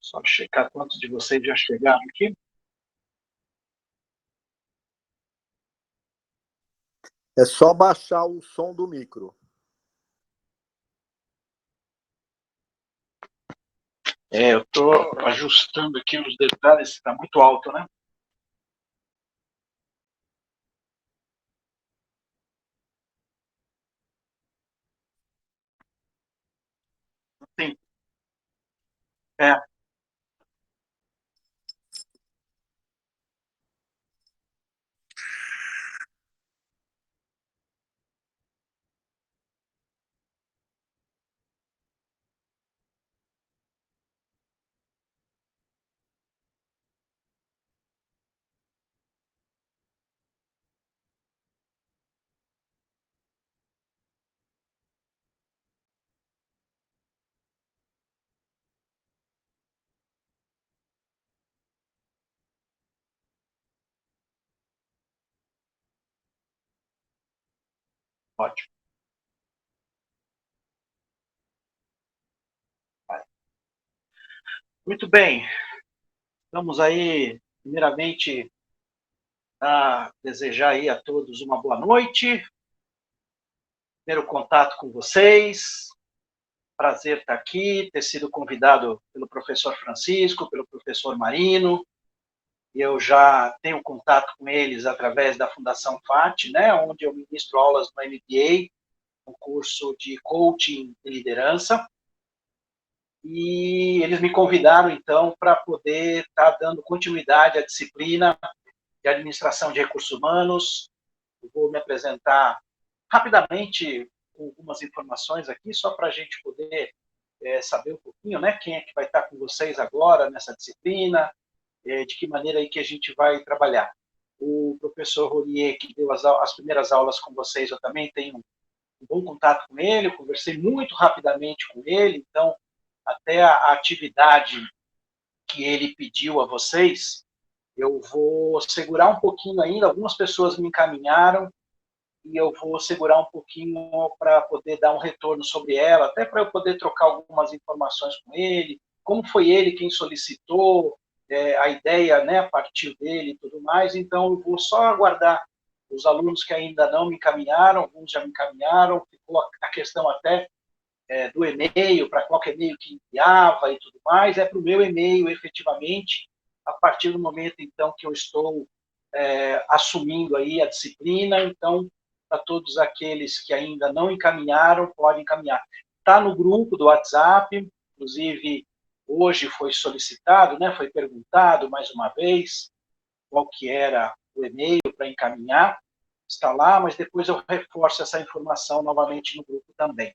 Só checar quantos de vocês já chegaram aqui. É só baixar o som do micro. Eu estou ajustando aqui os detalhes, está muito alto, né? Sim. É. Ótimo. Muito bem. Vamos aí, primeiramente, a desejar aí a todos uma boa noite. Primeiro contato com vocês. Prazer estar aqui, ter sido convidado pelo professor Francisco, pelo professor Marino. Eu já tenho contato com eles através da Fundação FAT, né, onde eu ministro aulas no MBA, um curso de coaching e liderança. E eles me convidaram, então, para poder estar dando continuidade à disciplina de administração de recursos humanos. Eu vou me apresentar rapidamente com algumas informações aqui, só para a gente poder saber um pouquinho, né, quem é que vai estar com vocês agora nessa disciplina, de que maneira aí que a gente vai trabalhar. O professor Rolier, que deu as primeiras aulas com vocês, eu também tenho um bom contato com ele, eu conversei muito rapidamente com ele, então até a atividade que ele pediu a vocês, eu vou segurar um pouquinho ainda, algumas pessoas me encaminharam, e eu vou segurar um pouquinho para poder dar um retorno sobre ela, até para eu poder trocar algumas informações com ele, como foi ele quem solicitou, a ideia, né, partiu dele e tudo mais, então eu vou só aguardar os alunos que ainda não me encaminharam, alguns já me encaminharam, ficou a questão até do e-mail, para qual e-mail que enviava e tudo mais, é para o meu e-mail, efetivamente, a partir do momento, então, que eu estou assumindo aí a disciplina, então, para todos aqueles que ainda não encaminharam, podem encaminhar. Está no grupo do WhatsApp, inclusive, hoje foi solicitado, né, foi perguntado mais uma vez qual que era o e-mail para encaminhar, está lá, mas depois eu reforço essa informação novamente no grupo também.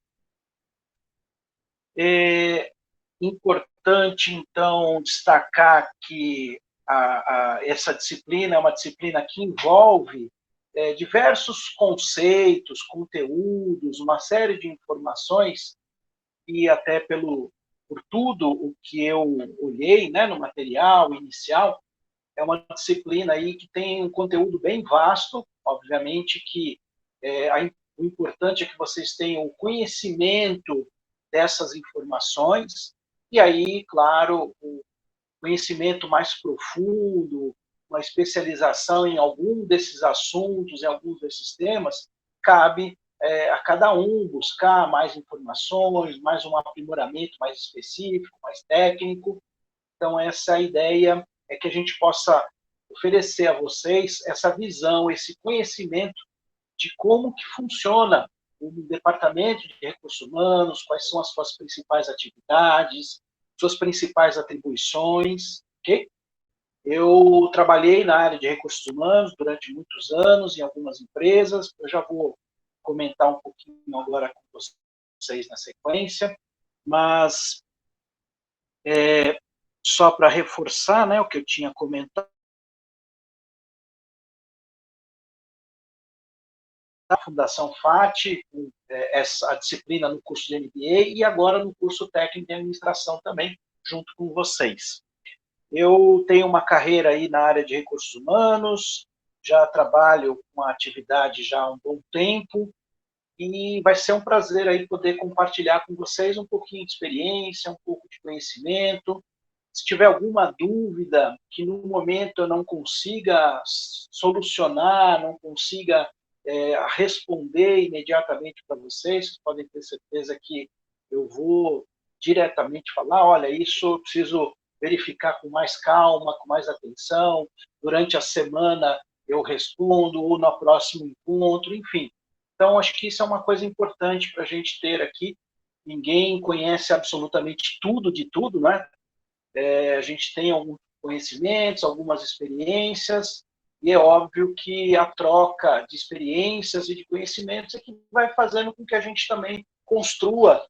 É importante, então, destacar que essa disciplina é uma disciplina que envolve diversos conceitos, conteúdos, uma série de informações, e até por tudo o que eu olhei, né, no material inicial, é uma disciplina aí que tem um conteúdo bem vasto, obviamente que o importante é que vocês tenham o conhecimento dessas informações, e aí, claro, o conhecimento mais profundo, uma especialização em algum desses assuntos, em alguns desses temas, cabe a cada um buscar mais informações, mais um aprimoramento mais específico, mais técnico. Então, essa é a ideia, é que a gente possa oferecer a vocês essa visão, esse conhecimento de como que funciona o departamento de recursos humanos, quais são as suas principais atividades, suas principais atribuições, ok? Eu trabalhei na área de recursos humanos durante muitos anos, em algumas empresas, eu já vou comentar um pouquinho agora com vocês na sequência, mas só para reforçar, né, o que eu tinha comentado, da Fundação FAT, a disciplina no curso de MBA e agora no curso técnico de administração também, junto com vocês. Eu tenho uma carreira aí na área de recursos humanos, já trabalho com a atividade já há um bom tempo, e vai ser um prazer aí poder compartilhar com vocês um pouquinho de experiência, um pouco de conhecimento, Se tiver alguma dúvida que no momento eu não consiga solucionar, não consiga responder imediatamente para vocês podem ter certeza que eu vou diretamente falar, olha, isso eu preciso verificar com mais calma, com mais atenção, durante a semana eu respondo, ou no próximo encontro, enfim. Então, acho que isso é uma coisa importante para a gente ter aqui. Ninguém conhece absolutamente tudo de tudo, né? A gente tem alguns conhecimentos, algumas experiências, e é óbvio que a troca de experiências e de conhecimentos é que vai fazendo com que a gente também construa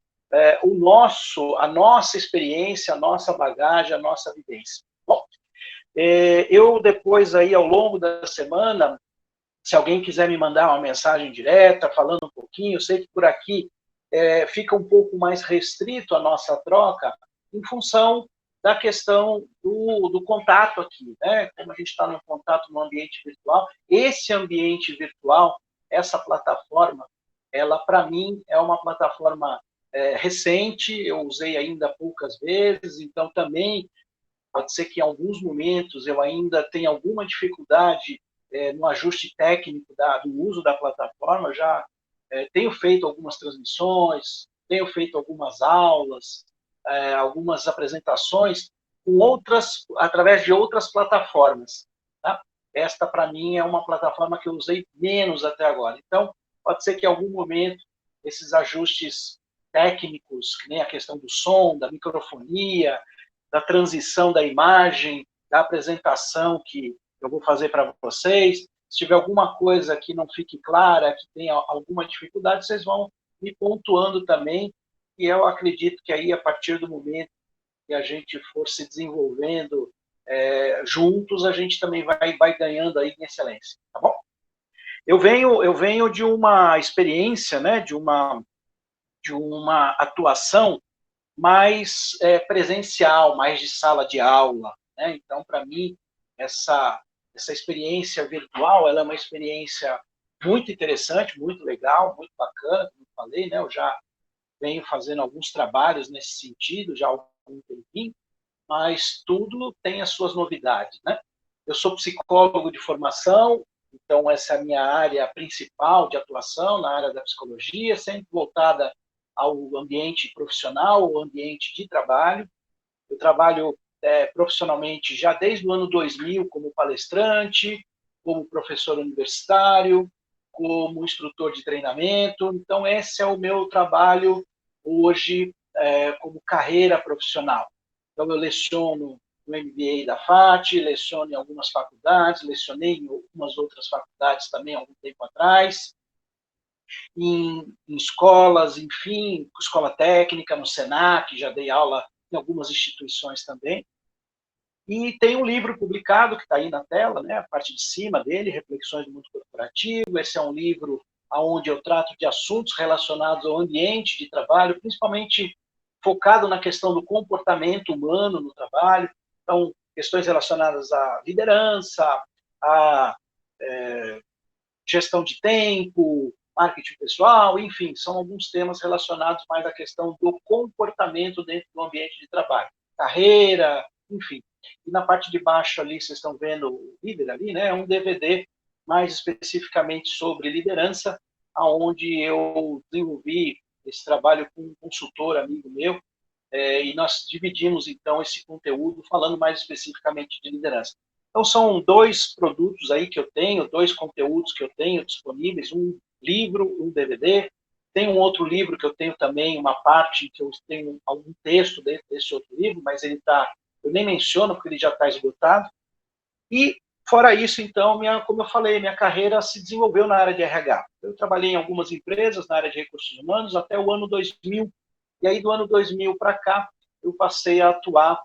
a nossa experiência, a nossa bagagem, a nossa vivência. Bom, eu depois aí ao longo da semana, se alguém quiser me mandar uma mensagem direta, falando um pouquinho, eu sei que por aqui fica um pouco mais restrito a nossa troca, em função da questão do contato aqui, né? Como a gente está no contato no ambiente virtual, esse ambiente virtual, essa plataforma, ela para mim é uma plataforma recente, eu usei ainda poucas vezes, então também pode ser que em alguns momentos eu ainda tenha alguma dificuldade no ajuste técnico do uso da plataforma. Eu já tenho feito algumas transmissões, tenho feito algumas aulas, algumas apresentações através de outras plataformas. Tá? Esta, para mim, é uma plataforma que eu usei menos até agora. Então, pode ser que em algum momento esses ajustes técnicos, que nem a questão do som, da microfonia, da transição da imagem, da apresentação que eu vou fazer para vocês. Se tiver alguma coisa que não fique clara, que tenha alguma dificuldade, vocês vão me pontuando também, e eu acredito que aí, a partir do momento que a gente for se desenvolvendo juntos, a gente também vai ganhando aí em excelência, tá bom? Eu venho de uma experiência, né, de uma atuação mais presencial, mais de sala de aula, né? Então, para mim, essa experiência virtual, ela é uma experiência muito interessante, muito legal, muito bacana, como eu falei, né? Eu já venho fazendo alguns trabalhos nesse sentido, já há algum tempinho, mas tudo tem as suas novidades, né? Eu sou psicólogo de formação, então essa é a minha área principal de atuação, na área da psicologia, sempre voltada ao ambiente profissional, ao ambiente de trabalho. Eu trabalho profissionalmente já desde o ano 2000 como palestrante, como professor universitário, como instrutor de treinamento. Então, esse é o meu trabalho hoje como carreira profissional. Então, eu leciono no MBA da FAT, leciono em algumas faculdades, lecionei em algumas outras faculdades também há algum tempo atrás, em escolas, enfim, escola técnica, no Senac, já dei aula em algumas instituições também. E tem um livro publicado, que está aí na tela, né, a parte de cima dele, Reflexões do Mundo Corporativo. Esse é um livro onde eu trato de assuntos relacionados ao ambiente de trabalho, principalmente focado na questão do comportamento humano no trabalho. Então, questões relacionadas à liderança, à gestão de tempo, marketing pessoal, enfim, são alguns temas relacionados mais à questão do comportamento dentro do ambiente de trabalho. Carreira, enfim. E na parte de baixo ali, vocês estão vendo o líder ali, né? Um DVD mais especificamente sobre liderança, aonde eu desenvolvi esse trabalho com um consultor amigo meu, e nós dividimos, então, esse conteúdo falando mais especificamente de liderança. Então, são dois produtos aí que eu tenho, dois conteúdos que eu tenho disponíveis, um livro, um DVD. Tem um outro livro que eu tenho também, uma parte que eu tenho algum texto dentro desse outro livro, mas ele está, eu nem menciono porque ele já está esgotado. E, fora isso, então, como eu falei, minha carreira se desenvolveu na área de RH. Eu trabalhei em algumas empresas na área de recursos humanos até o ano 2000, e aí do ano 2000 para cá, eu passei a atuar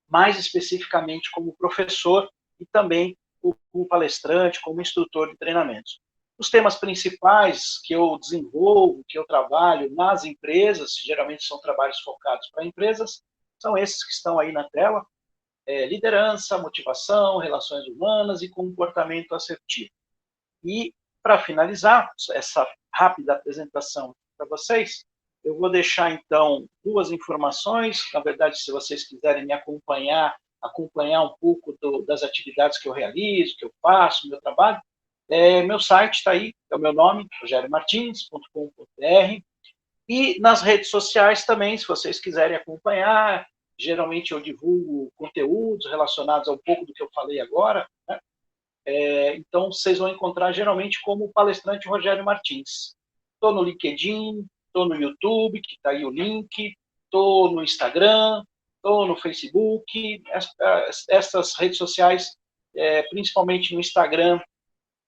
mais especificamente como professor e também como palestrante, como instrutor de treinamentos. Os temas principais que eu desenvolvo, que eu trabalho nas empresas, geralmente são trabalhos focados para empresas, são esses que estão aí na tela: liderança, motivação, relações humanas e comportamento assertivo. E, para finalizar essa rápida apresentação para vocês, Eu vou deixar, então, duas informações. Na verdade, se vocês quiserem me acompanhar um pouco das atividades que eu realizo, que eu faço, meu trabalho, meu site está aí, é o meu nome, rogeriomartins.com.br. E nas redes sociais também, se vocês quiserem acompanhar, geralmente eu divulgo conteúdos relacionados a um pouco do que eu falei agora, né? Então, vocês vão encontrar geralmente como palestrante Rogério Martins. Estou no LinkedIn, estou no YouTube, que está aí o link, estou no Instagram, estou no Facebook. Essas redes sociais, principalmente no Instagram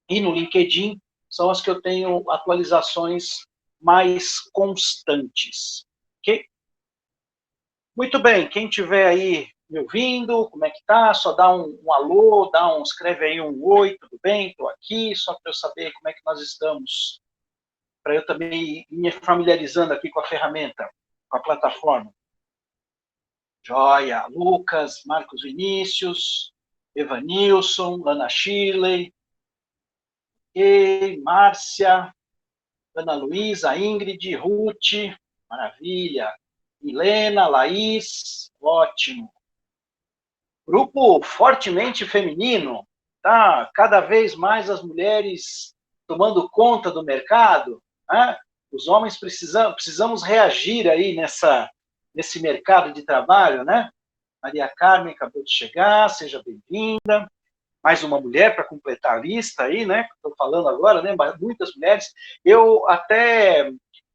e no LinkedIn, são as que eu tenho atualizações mais constantes. Ok? Muito bem, quem tiver aí me ouvindo, como é que tá? Só dá um alô, escreve aí um oi, tudo bem? Estou aqui, só para eu saber como é que nós estamos, para eu também ir me familiarizando aqui com a ferramenta, com a plataforma. Joia, Lucas, Marcos Vinícius, Evanilson, Ana Shirley, Márcia, Ana Luísa, Ingrid, Ruth, maravilha. Milena, Laís, ótimo. Grupo fortemente feminino, tá? Cada vez mais as mulheres tomando conta do mercado, né? Os homens precisamos reagir aí nesse mercado de trabalho, né? Maria Carmen acabou de chegar, seja bem-vinda. Mais uma mulher para completar a lista aí, né? Estou falando agora, né? Muitas mulheres. Eu até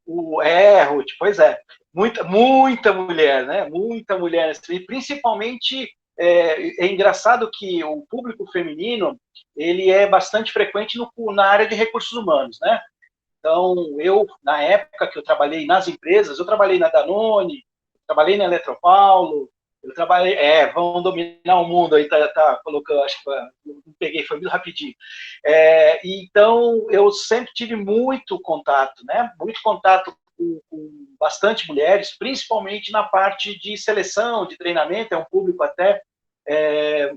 Ruth, pois é, muita mulher, né? Muita mulher, e principalmente é engraçado que o público feminino ele é bastante frequente na área de recursos humanos, né? Então, na época que eu trabalhei nas empresas, eu trabalhei na Danone, trabalhei na Eletropaulo, eu trabalhei, vão dominar o mundo aí, tá colocando, acho que não peguei, foi muito rapidinho. Então, eu sempre tive muito contato, né? Muito contato com bastante mulheres, principalmente na parte de seleção, de treinamento, é um público até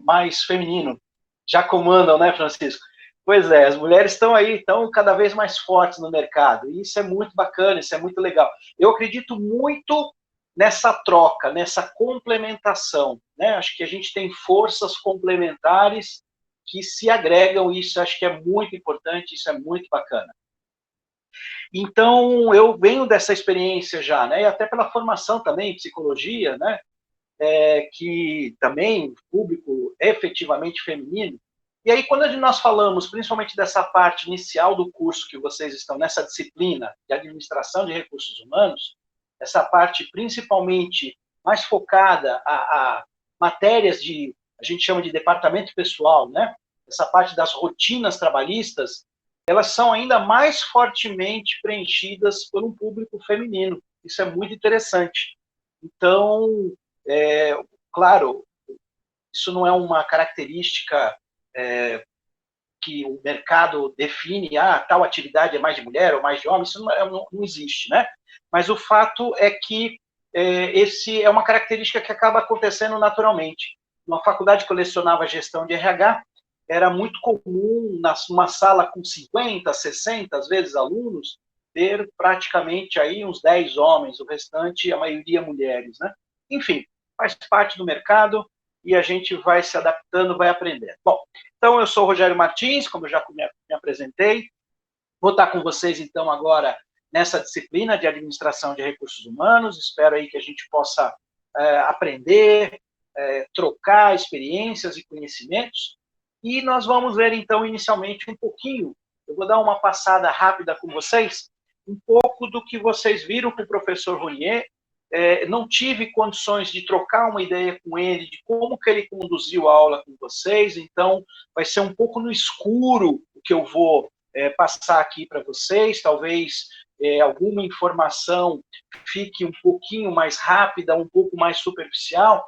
mais feminino. Já comandam, né, Francisco? Pois é, as mulheres estão aí, estão cada vez mais fortes no mercado, e isso é muito bacana, isso é muito legal. Eu acredito muito nessa troca, nessa complementação, né? Acho que a gente tem forças complementares que se agregam, e isso acho que é muito importante, isso é muito bacana. Então, eu venho dessa experiência já, né? E até pela formação também em psicologia, né? Que também público efetivamente feminino. E aí, quando nós falamos, principalmente dessa parte inicial do curso que vocês estão, nessa disciplina de administração de recursos humanos, essa parte principalmente mais focada a matérias a gente chama de departamento pessoal, né? Essa parte das rotinas trabalhistas, elas são ainda mais fortemente preenchidas por um público feminino. Isso é muito interessante. Então, claro, isso não é uma característica que o mercado define, tal atividade é mais de mulher ou mais de homem, isso não existe, né? Mas o fato é que esse é uma característica que acaba acontecendo naturalmente. Na faculdade que eu lecionava gestão de RH, era muito comum, numa sala com 50, 60, às vezes, alunos, ter praticamente aí uns 10 homens, o restante, a maioria mulheres, né? Enfim, faz parte do mercado e a gente vai se adaptando, vai aprendendo. Bom, então eu sou o Rogério Martins, como eu já me apresentei, vou estar com vocês então agora nessa disciplina de administração de recursos humanos, espero aí que a gente possa aprender, trocar experiências e conhecimentos, e nós vamos ver então inicialmente um pouquinho, eu vou dar uma passada rápida com vocês, um pouco do que vocês viram com o professor Ronier. Não tive condições de trocar uma ideia com ele, de como que ele conduziu a aula com vocês, então vai ser um pouco no escuro o que eu vou passar aqui para vocês, talvez alguma informação fique um pouquinho mais rápida, um pouco mais superficial,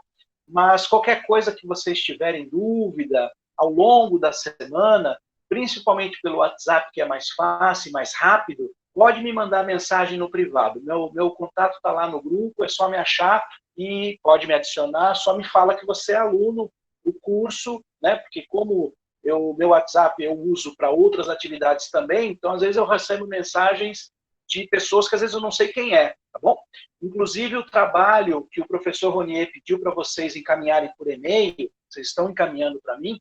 mas qualquer coisa que vocês tiverem dúvida ao longo da semana, principalmente pelo WhatsApp, que é mais fácil, mais rápido, pode me mandar mensagem no privado. Meu contato está lá no grupo, é só me achar e pode me adicionar, só me fala que você é aluno do curso, né? Porque como meu WhatsApp eu uso para outras atividades também, então às vezes eu recebo mensagens de pessoas que às vezes eu não sei quem é, tá bom? Inclusive, o trabalho que o professor Ronier pediu para vocês encaminharem por e-mail, vocês estão encaminhando para mim,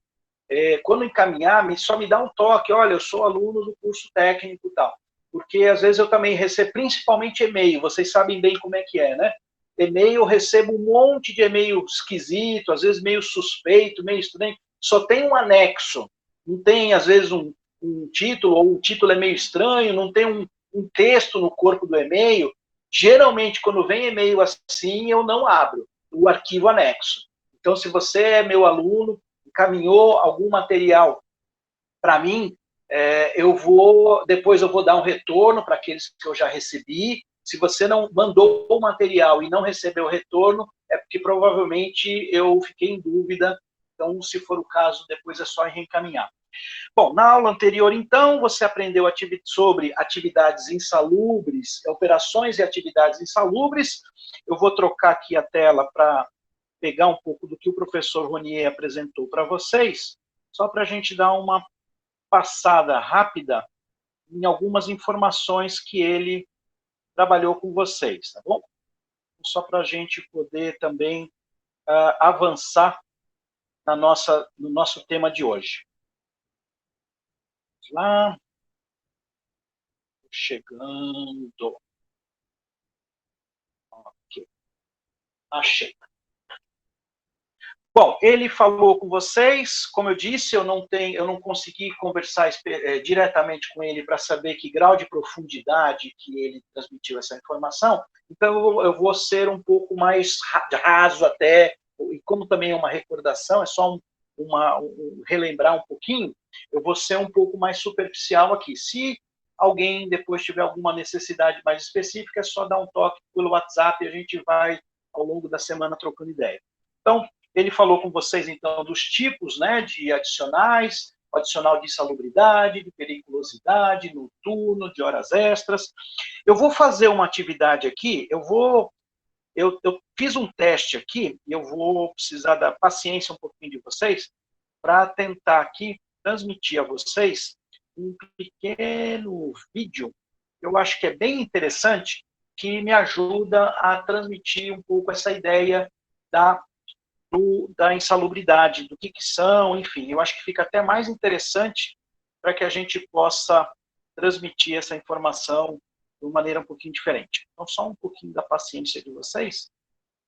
quando encaminhar, só me dá um toque, olha, eu sou aluno do curso técnico e tal. Porque às vezes eu também recebo, principalmente e-mail, vocês sabem bem como é que é, né? E-mail, eu recebo um monte de e-mail esquisito, às vezes meio suspeito, meio estranho, só tem um anexo, não tem, às vezes, um título, ou o título é meio estranho, não tem um texto no corpo do e-mail. Geralmente, quando vem e-mail assim, eu não abro o arquivo anexo. Então, se você é meu aluno, encaminhou algum material para mim, depois eu vou dar um retorno para aqueles que eu já recebi. Se você não mandou o material e não recebeu o retorno, é porque provavelmente eu fiquei em dúvida. Então, se for o caso, depois é só reencaminhar. Bom, na aula anterior, então, você aprendeu sobre atividades insalubres, operações e atividades insalubres. Eu vou trocar aqui a tela para pegar um pouco do que o professor Ronier apresentou para vocês, só para a gente dar uma passada rápida em algumas informações que ele trabalhou com vocês, tá bom? Só para a gente poder também avançar no nosso tema de hoje. Vamos lá. Chegando. Ok. Achei. Bom, ele falou com vocês, como eu disse, eu não consegui conversar diretamente com ele para saber que grau de profundidade que ele transmitiu essa informação, então eu vou ser um pouco mais raso até, e como também é uma recordação, é só relembrar um pouquinho, eu vou ser um pouco mais superficial aqui. Se alguém depois tiver alguma necessidade mais específica, é só dar um toque pelo WhatsApp e a gente vai, ao longo da semana, trocando ideia. Então, ele falou com vocês, então, dos tipos, né, de adicionais, o adicional de insalubridade, de periculosidade, noturno, de horas extras. Eu vou fazer uma atividade aqui, eu fiz um teste aqui, e eu vou precisar da paciência um pouquinho de vocês, para tentar aqui transmitir a vocês um pequeno vídeo, que eu acho que é bem interessante, que me ajuda a transmitir um pouco essa ideia da insalubridade, do que são, enfim. Eu acho que fica até mais interessante para que a gente possa transmitir essa informação de uma maneira um pouquinho diferente. Então, só um pouquinho da paciência de vocês,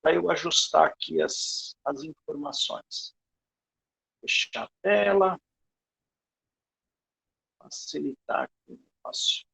para eu ajustar aqui as informações. Fechar a tela, facilitar aqui o negócio.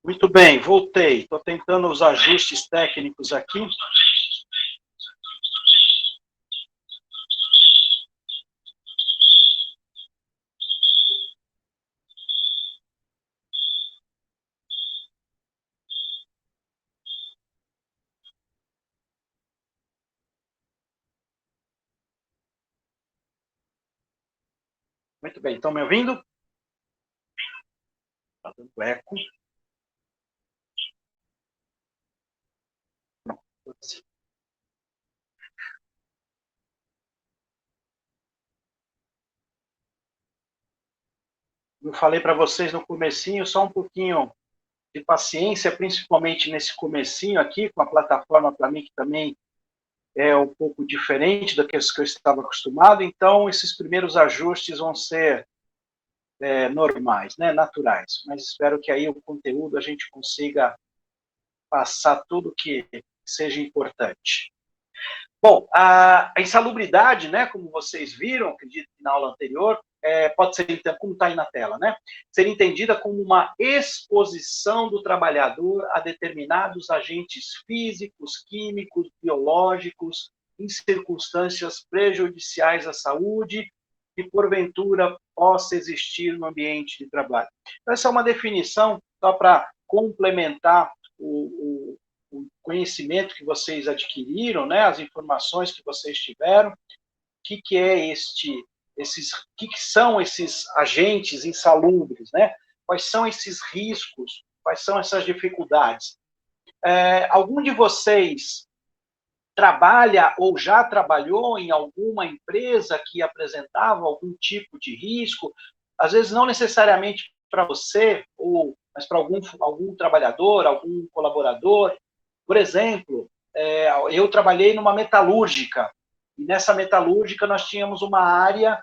Muito bem, voltei. Estou tentando os ajustes técnicos aqui. Muito bem, estão me ouvindo? Está dando eco. Não, eu falei para vocês no comecinho, só um pouquinho de paciência, principalmente nesse comecinho aqui, com a plataforma para mim que também é um pouco diferente do que eu estava acostumado, então esses primeiros ajustes vão ser normais, né, naturais, mas espero que aí o conteúdo a gente consiga passar tudo que seja importante. Bom, a insalubridade, né, como vocês viram, acredito que na aula anterior, pode ser, então, como está aí na tela, né, ser entendida como uma exposição do trabalhador a determinados agentes físicos, químicos, biológicos, em circunstâncias prejudiciais à saúde que, porventura, possa existir no ambiente de trabalho. Então, essa é uma definição, só para complementar o conhecimento que vocês adquiriram, né, as informações que vocês tiveram, o que é o que são esses agentes insalubres, né? Quais são esses riscos? Quais são essas dificuldades? Algum de vocês trabalha ou já trabalhou em alguma empresa que apresentava algum tipo de risco? Às vezes não necessariamente para você, mas para algum trabalhador, algum colaborador. Por exemplo, eu trabalhei numa metalúrgica, e nessa metalúrgica nós tínhamos uma área,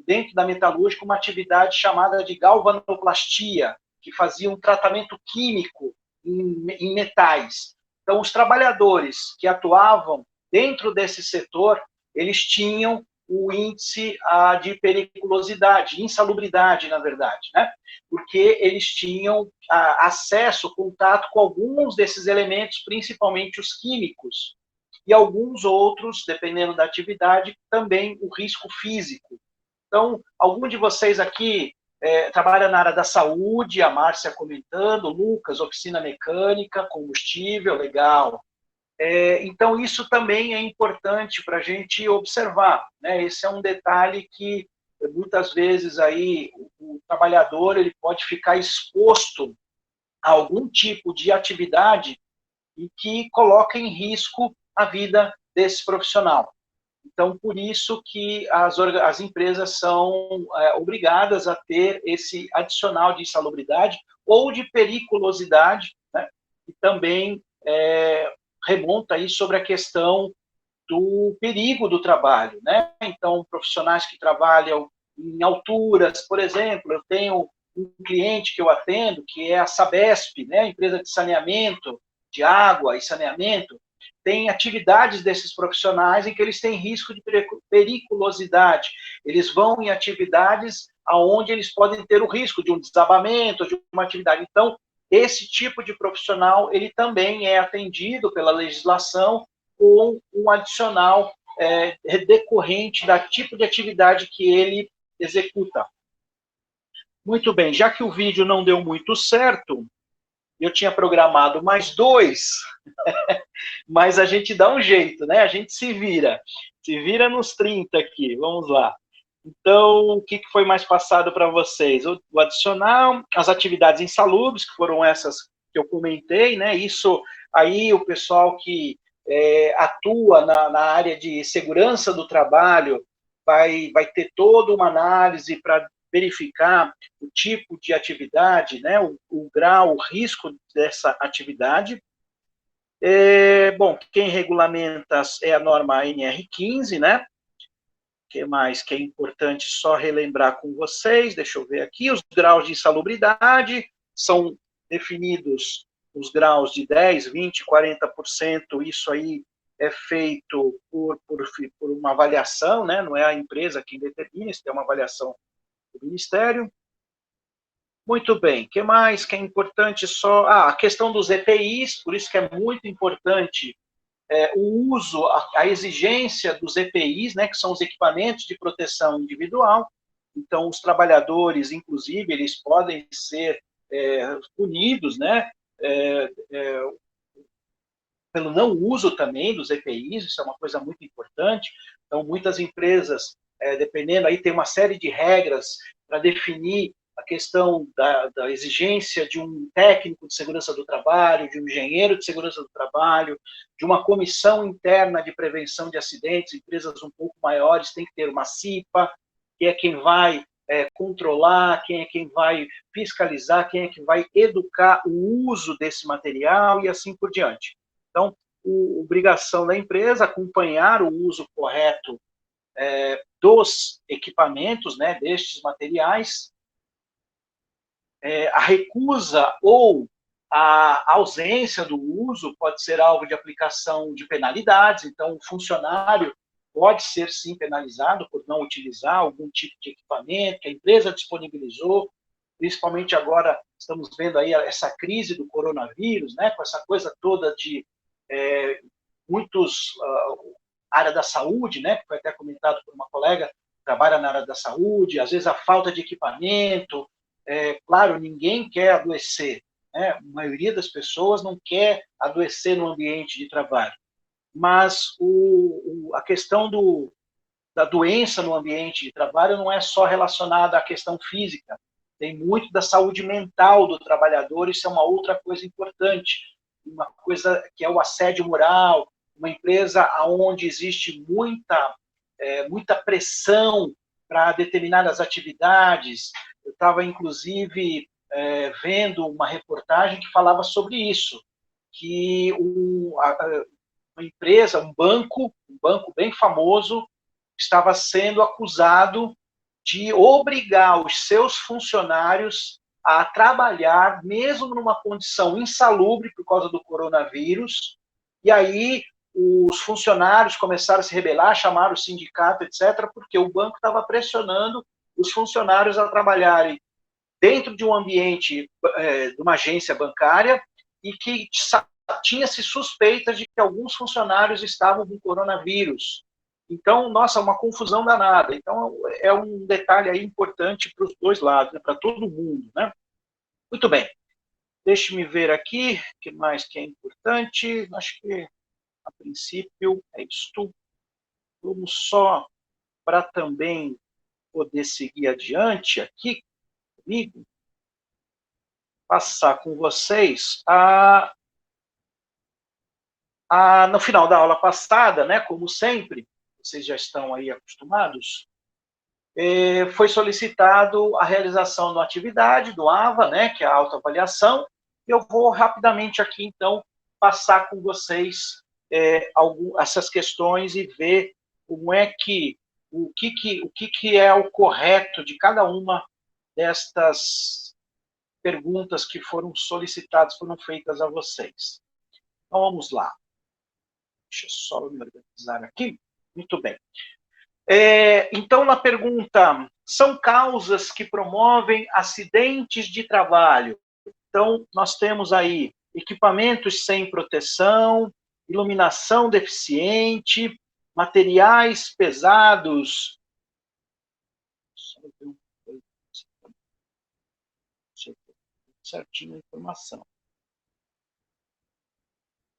dentro da metalúrgica, uma atividade chamada de galvanoplastia, que fazia um tratamento químico em metais. Então, os trabalhadores que atuavam dentro desse setor, eles tinham o índice de periculosidade, insalubridade, na verdade, né? Porque eles tinham acesso, contato com alguns desses elementos, principalmente os químicos, e alguns outros, dependendo da atividade, também o risco físico. Então, algum de vocês aqui trabalha na área da saúde, a Márcia comentando, Lucas, oficina mecânica, combustível, legal. Então, isso também é importante para a gente observar, né? Esse é um detalhe que, muitas vezes, aí, o trabalhador ele pode ficar exposto a algum tipo de atividade e que coloca em risco a vida desse profissional. Então, por isso que as empresas são obrigadas a ter esse adicional de insalubridade ou de periculosidade, né? E também remonta aí sobre a questão do perigo do trabalho, né? Então, profissionais que trabalham em alturas, por exemplo, eu tenho um cliente que eu atendo, que é a Sabesp, né? A empresa de saneamento, de água e saneamento, tem atividades desses profissionais em que eles têm risco de periculosidade. Eles vão em atividades aonde eles podem ter o risco de um desabamento, de uma atividade. Então, esse tipo de profissional, ele também é atendido pela legislação com um adicional decorrente da tipo de atividade que ele executa. Muito bem, já que o vídeo não deu muito certo, eu tinha programado mais 2, mas a gente dá um jeito, né? A gente se vira nos 30 aqui, vamos lá. Então, o que foi mais passado para vocês? O adicional, as atividades insalubres, que foram essas que eu comentei, né? Isso aí, o pessoal que atua na área de segurança do trabalho vai ter toda uma análise para verificar o tipo de atividade, né? O grau, o risco dessa atividade. Bom, quem regulamenta é a norma NR15, né? O que mais que é importante só relembrar com vocês? Deixa eu ver aqui. Os graus de insalubridade são definidos os graus de 10, 20, 40%. Isso aí é feito por uma avaliação, né? Não é a empresa quem determina, isso é uma avaliação do Ministério. Muito bem. O que mais que é importante só? A questão dos EPIs, por isso que é muito importante o uso, a exigência dos EPIs, né, que são os equipamentos de proteção individual. Então, os trabalhadores, inclusive, eles podem ser punidos, né, pelo não uso também dos EPIs, isso é uma coisa muito importante. Então, muitas empresas, dependendo, aí tem uma série de regras para definir a questão da exigência de um técnico de segurança do trabalho, de um engenheiro de segurança do trabalho, de uma comissão interna de prevenção de acidentes. Empresas um pouco maiores têm que ter uma CIPA, que é quem vai controlar, quem é quem vai fiscalizar, quem é que vai educar o uso desse material e assim por diante. Então, obrigação da empresa acompanhar o uso correto dos equipamentos, né, destes materiais, a recusa ou a ausência do uso pode ser alvo de aplicação de penalidades. Então, o funcionário pode ser, sim, penalizado por não utilizar algum tipo de equipamento que a empresa disponibilizou, principalmente agora estamos vendo aí essa crise do coronavírus, né, com essa coisa toda de muitos, área da saúde, né, que foi até comentado por uma colega, trabalha na área da saúde, às vezes a falta de equipamento, claro, ninguém quer adoecer, né, a maioria das pessoas não quer adoecer no ambiente de trabalho, mas a questão da doença no ambiente de trabalho não é só relacionada à questão física, tem muito da saúde mental do trabalhador, isso é uma outra coisa importante, uma coisa que é o assédio moral, uma empresa onde existe muita pressão para determinadas atividades. Eu estava, inclusive, vendo uma reportagem que falava sobre isso, que uma empresa, um banco bem famoso, estava sendo acusado de obrigar os seus funcionários a trabalhar, mesmo numa condição insalubre por causa do coronavírus, e aí os funcionários começaram a se rebelar, chamaram o sindicato, etc., porque o banco estava pressionando os funcionários a trabalharem dentro de um ambiente, de uma agência bancária, e que tinha-se suspeitas de que alguns funcionários estavam com coronavírus. Então, nossa, uma confusão danada. Então, é um detalhe aí importante para os dois lados, né, para todo mundo, né? Muito bem. Deixe-me ver aqui, o que mais que é importante. Acho que, a princípio, é isto. Vamos só, para também poder seguir adiante aqui comigo, passar com vocês no final da aula passada, né, como sempre, vocês já estão aí acostumados, foi solicitado a realização de uma atividade do AVA, né, que é a autoavaliação, e eu vou rapidamente aqui, então, passar com vocês essas questões e ver como é que, o que é o correto de cada uma destas perguntas que foram solicitadas, foram feitas a vocês. Então, vamos lá. Deixa eu só me organizar aqui. Muito bem. Então, na pergunta, são causas que promovem acidentes de trabalho? Então, nós temos aí equipamentos sem proteção, iluminação deficiente, materiais pesados. Certinho a informação.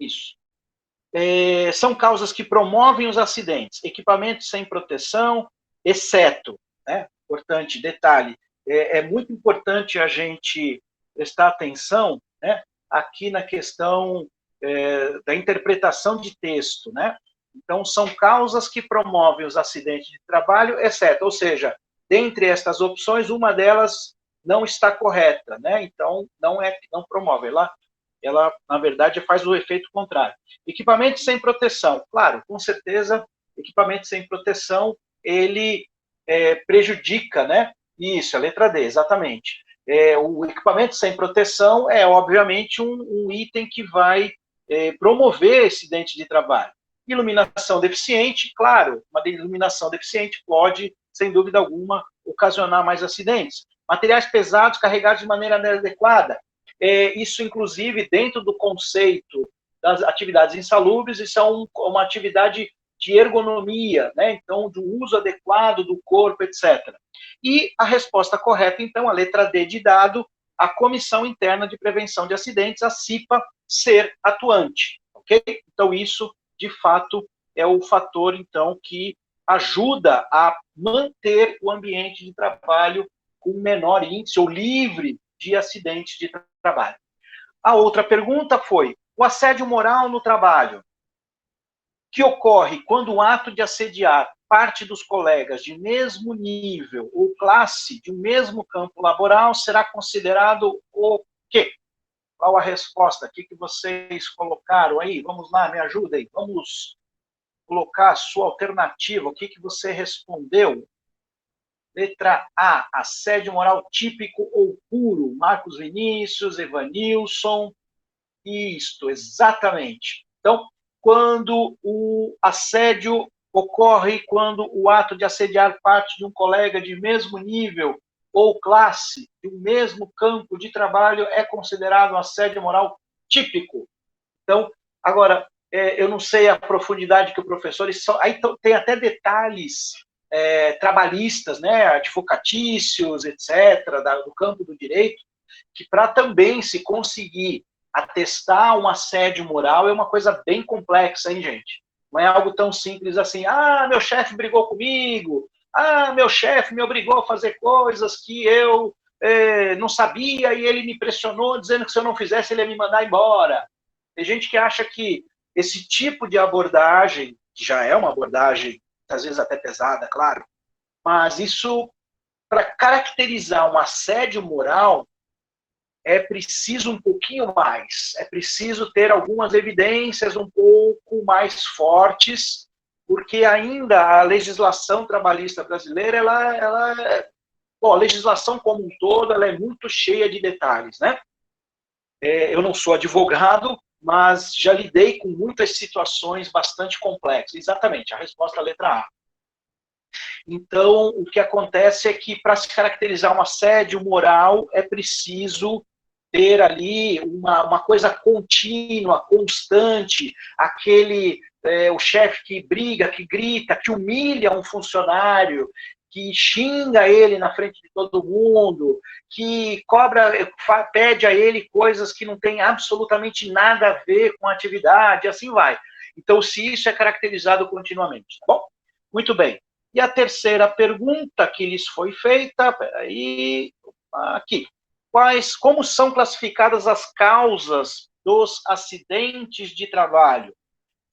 Isso. São causas que promovem os acidentes, equipamentos sem proteção, exceto, né? Importante detalhe, é muito importante a gente prestar atenção, né, aqui na questão da interpretação de texto, né? Então, são causas que promovem os acidentes de trabalho, exceto, ou seja, dentre estas opções, uma delas não está correta, né? Então, não promove. Ela, na verdade, faz o efeito contrário. Equipamento sem proteção. Claro, com certeza, equipamento sem proteção, ele prejudica, né? Isso, a letra D, exatamente. O equipamento sem proteção é, obviamente, um item que vai promover acidente de trabalho. Iluminação deficiente, claro, uma iluminação deficiente pode, sem dúvida alguma, ocasionar mais acidentes. materiais pesados carregados de maneira inadequada. Isso, inclusive, dentro do conceito das atividades insalubres, isso é uma atividade de ergonomia, né? Então, do uso adequado do corpo, etc. E a resposta correta, então, a letra D de dado, a Comissão Interna de Prevenção de Acidentes, a CIPA, ser atuante, ok? Então, isso, de fato, é o fator, então, que ajuda a manter o ambiente de trabalho com menor índice ou livre de acidentes de trabalho. A outra pergunta foi: o assédio moral no trabalho, que ocorre quando o ato de assediar parte dos colegas de mesmo nível ou classe de um mesmo campo laboral, será considerado o quê? Qual a resposta? O que vocês colocaram aí? Vamos lá, me ajudem. Vamos colocar a sua alternativa. O que você respondeu? Letra A, assédio moral típico ou puro. Marcos Vinícius, Evanilson. Isto, exatamente. Então, quando o assédio ocorre, quando o ato de assediar parte de um colega de mesmo nível ou classe, de um mesmo campo de trabalho, é considerado um assédio moral típico. Então, agora, eu não sei a profundidade que o professor... Aí tem até detalhes trabalhistas, né, advocatícios, etc., do campo do direito, que para também se conseguir atestar um assédio moral é uma coisa bem complexa, hein, gente? Não é algo tão simples assim, meu chefe brigou comigo, meu chefe me obrigou a fazer coisas que eu não sabia e ele me pressionou dizendo que se eu não fizesse ele ia me mandar embora. Tem gente que acha que esse tipo de abordagem, que já é uma abordagem, às vezes até pesada, claro, mas isso, para caracterizar um assédio moral, é preciso um pouquinho mais, é preciso ter algumas evidências um pouco mais fortes, porque ainda a legislação trabalhista brasileira, bom, a legislação como um todo, ela é muito cheia de detalhes, né? Eu não sou advogado, mas já lidei com muitas situações bastante complexas. Exatamente, a resposta é a letra A. Então, o que acontece é que, para se caracterizar um assédio moral, é preciso ter ali uma coisa contínua, constante, o chefe que briga, que grita, que humilha um funcionário, que xinga ele na frente de todo mundo, que pede a ele coisas que não tem absolutamente nada a ver com a atividade, assim vai. Então, se isso é caracterizado continuamente, tá bom? Muito bem. E a terceira pergunta que lhes foi feita, peraí, aqui. Como são classificadas as causas dos acidentes de trabalho?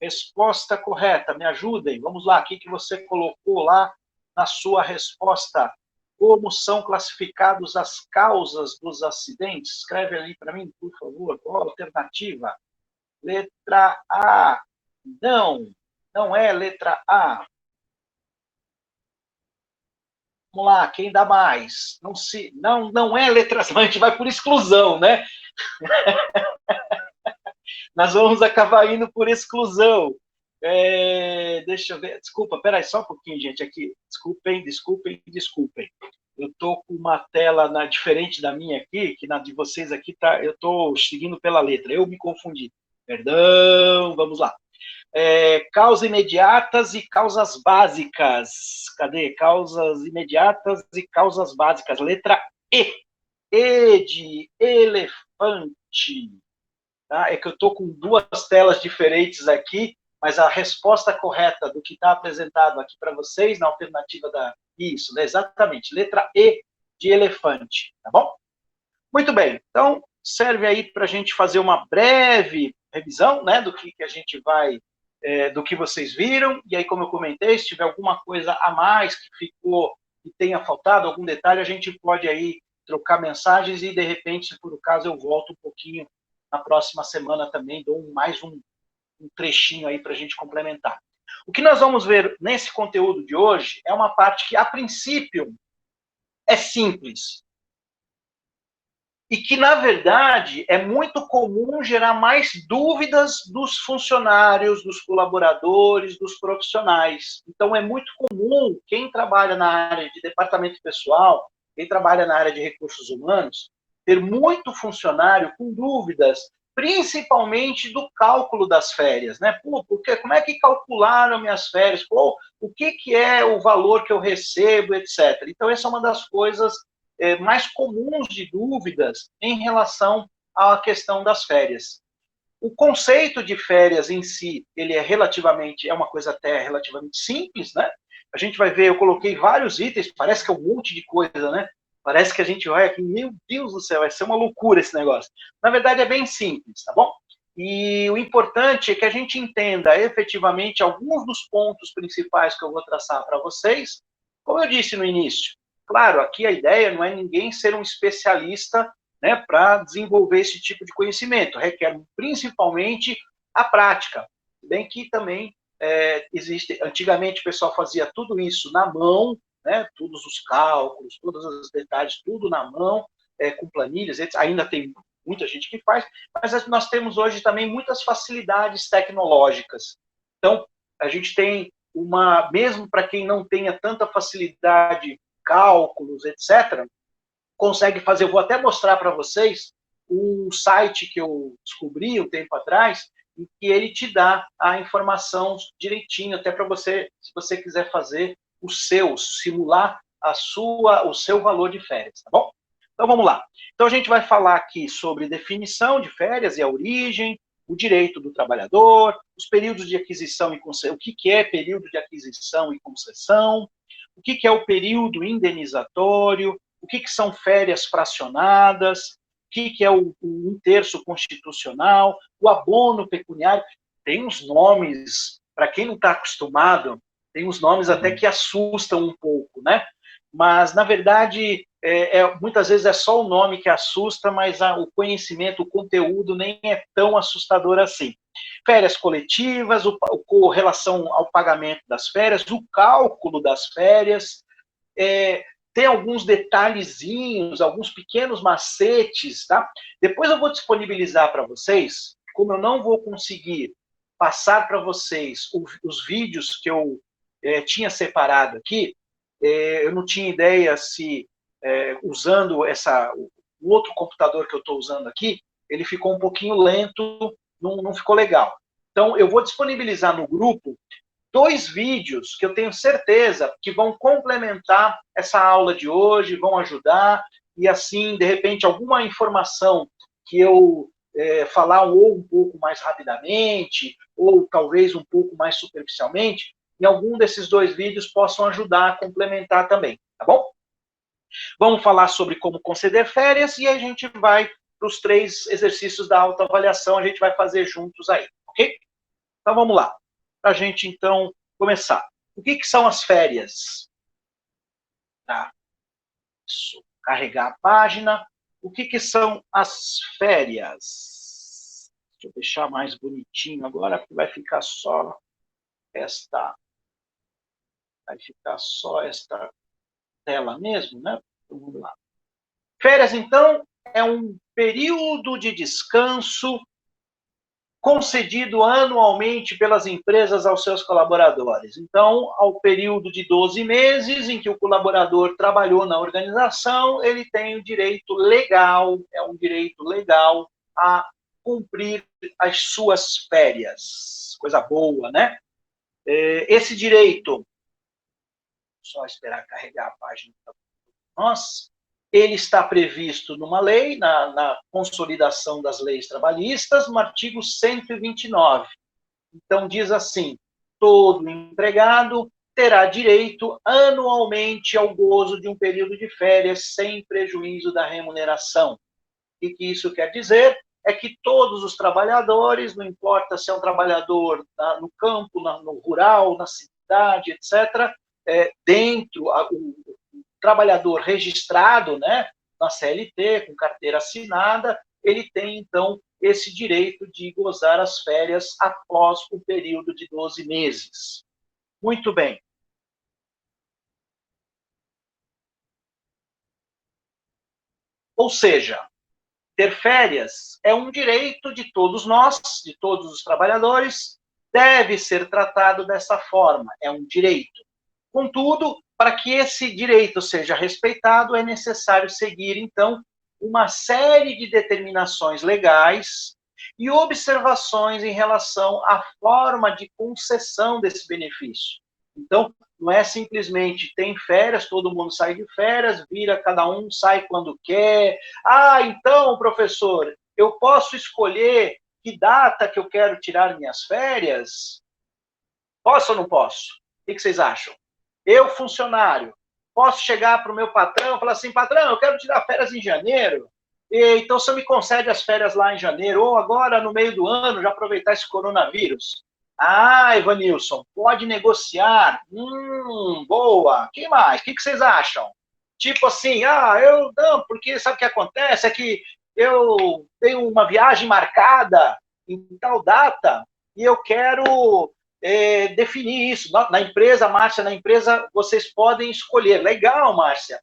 Resposta correta, me ajudem. Vamos lá, o que você colocou lá na sua resposta? Como são classificadas as causas dos acidentes? Escreve ali para mim, por favor. Qual a alternativa? Letra A. Não é letra A. Vamos lá, quem dá mais? Não é letra A, a gente vai por exclusão, né? Nós vamos acabar indo por exclusão. Deixa eu ver. Desculpa, peraí, só um pouquinho, gente, aqui. Desculpem. Eu estou com uma tela diferente da minha aqui, que na de vocês aqui tá. Eu estou seguindo pela letra. Eu me confundi. Perdão, vamos lá. Causas imediatas e causas básicas. Cadê? Causas imediatas e causas básicas. Letra E. E de elefante. Tá? É que eu estou com duas telas diferentes aqui, mas a resposta correta do que está apresentado aqui para vocês, na alternativa Isso, né? Exatamente. Letra E de elefante. Tá bom? Muito bem. Então, serve aí para a gente fazer uma breve revisão, né, do que a gente vai... do que vocês viram, e aí, como eu comentei, se tiver alguma coisa a mais que ficou, que tenha faltado, algum detalhe, a gente pode aí trocar mensagens e, de repente, se for o caso, eu volto um pouquinho na próxima semana também, dou mais um trechinho aí para a gente complementar. O que nós vamos ver nesse conteúdo de hoje é uma parte que, a princípio, é simples, e que, na verdade, é muito comum gerar mais dúvidas dos funcionários, dos colaboradores, dos profissionais. Então, é muito comum quem trabalha na área de departamento pessoal quem trabalha na área de recursos humanos, ter muito funcionário com dúvidas, principalmente do cálculo das férias, né? Pô, porque, como é que calcularam minhas férias? Pô, o que é o valor que eu recebo, etc. Então, essa é uma das coisas mais comuns de dúvidas em relação à questão das férias. O conceito de férias em si, ele é uma coisa até relativamente simples, né? A gente vai ver, eu coloquei vários itens, parece que é um monte de coisa, né? Parece que a gente vai aqui, meu Deus do céu, vai ser uma loucura esse negócio. Na verdade, é bem simples, tá bom? E o importante é que a gente entenda efetivamente alguns dos pontos principais que eu vou traçar para vocês. Como eu disse no início, claro, aqui a ideia não é ninguém ser um especialista, né, para desenvolver esse tipo de conhecimento. Requer principalmente a prática. Bem que também existe. Antigamente o pessoal fazia tudo isso na mão, né, todos os cálculos, todos os detalhes, tudo na mão, com planilhas. Ainda tem muita gente que faz, mas nós temos hoje também muitas facilidades tecnológicas. Então, a gente tem mesmo para quem não tenha tanta facilidade, cálculos, etc., consegue fazer. Eu vou até mostrar para vocês um site que eu descobri um tempo atrás, em que ele te dá a informação direitinho, até para você, se você quiser fazer simular o seu valor de férias, tá bom? Então vamos lá. Então a gente vai falar aqui sobre definição de férias e a origem, o direito do trabalhador, os períodos de aquisição e concessão, o que é período de aquisição e concessão, o que é o período indenizatório, o que são férias fracionadas, o que é o 1/3 constitucional, o abono pecuniário. Tem uns nomes, para quem não está acostumado, tem uns nomes até que assustam um pouco, né? Mas, na verdade, muitas vezes é só o nome que assusta, mas o conhecimento, o conteúdo nem é tão assustador assim. Férias coletivas, com relação ao pagamento das férias, o cálculo das férias, tem alguns detalhezinhos, alguns pequenos macetes, tá? Depois eu vou disponibilizar para vocês, como eu não vou conseguir passar para vocês os vídeos que eu tinha separado aqui, eu não tinha ideia se, usando o outro computador que eu estou usando aqui, ele ficou um pouquinho lento, não ficou legal. Então, eu vou disponibilizar no grupo 2 vídeos que eu tenho certeza que vão complementar essa aula de hoje, vão ajudar, e assim, de repente, alguma informação que eu falar ou um pouco mais rapidamente, ou talvez um pouco mais superficialmente, em algum desses 2 vídeos possam ajudar a complementar também, tá bom? Vamos falar sobre como conceder férias e a gente vai para os 3 exercícios da autoavaliação, a gente vai fazer juntos aí, ok? Então vamos lá. Para a gente, então, começar. O que são as férias? Tá. Isso. Carregar a página. O que são as férias? Deixa eu deixar mais bonitinho agora, porque vai ficar só esta tela mesmo, né? Então, vamos lá. Férias, então, é um período de descanso concedido anualmente pelas empresas aos seus colaboradores. Então, ao período de 12 meses em que o colaborador trabalhou na organização, ele tem o direito legal, a cumprir as suas férias. Coisa boa, né? Esse direito, só esperar carregar a página para nós, ele está previsto numa lei, na consolidação das leis trabalhistas, no artigo 129. Então, diz assim: todo empregado terá direito anualmente ao gozo de um período de férias sem prejuízo da remuneração. O que isso quer dizer? É que todos os trabalhadores, não importa se é um trabalhador no campo, no rural, na cidade, etc., o trabalhador registrado, né, na CLT, com carteira assinada, ele tem, então, esse direito de gozar as férias após o período de 12 meses. Muito bem. Ou seja, ter férias é um direito de todos nós, de todos os trabalhadores, deve ser tratado dessa forma, é um direito. Contudo, para que esse direito seja respeitado, é necessário seguir, então, uma série de determinações legais e observações em relação à forma de concessão desse benefício. Então, não é simplesmente tem férias, todo mundo sai de férias, vira cada um, sai quando quer. Ah, então, professor, eu posso escolher que data que eu quero tirar minhas férias? Posso ou não posso? O que vocês acham? Eu, funcionário, posso chegar para o meu patrão e falar assim, patrão, eu quero tirar férias em janeiro, então você me concede as férias lá em janeiro, ou agora no meio do ano, já aproveitar esse coronavírus. Ah, Evanilson, pode negociar. Boa. Quem mais? O que vocês acham? Tipo assim, eu não, porque sabe o que acontece? É que eu tenho uma viagem marcada em tal data e eu quero definir isso. Na empresa, Márcia, na empresa vocês podem escolher. Legal, Márcia.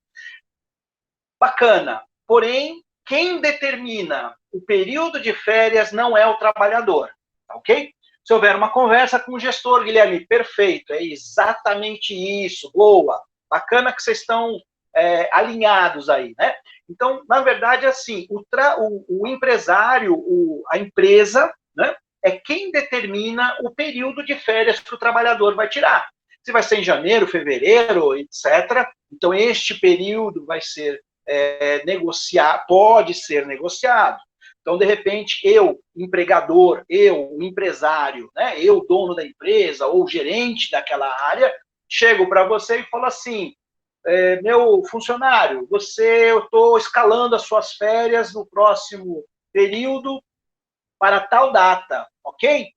Bacana. Porém, quem determina o período de férias não é o trabalhador, ok? Se houver uma conversa com o gestor, Guilherme, perfeito, é exatamente isso, boa, bacana que vocês estão alinhados aí, né? Então, na verdade, assim, o empresário, a empresa, né, é quem determina o período de férias que o trabalhador vai tirar. Se vai ser em janeiro, fevereiro, etc. Então, este período vai ser negociar, pode ser negociado. Então, de repente, eu, empregador, eu, empresário, né, eu, dono da empresa ou gerente daquela área, chego para você e falo assim, meu funcionário, eu estou escalando as suas férias no próximo período para tal data, ok?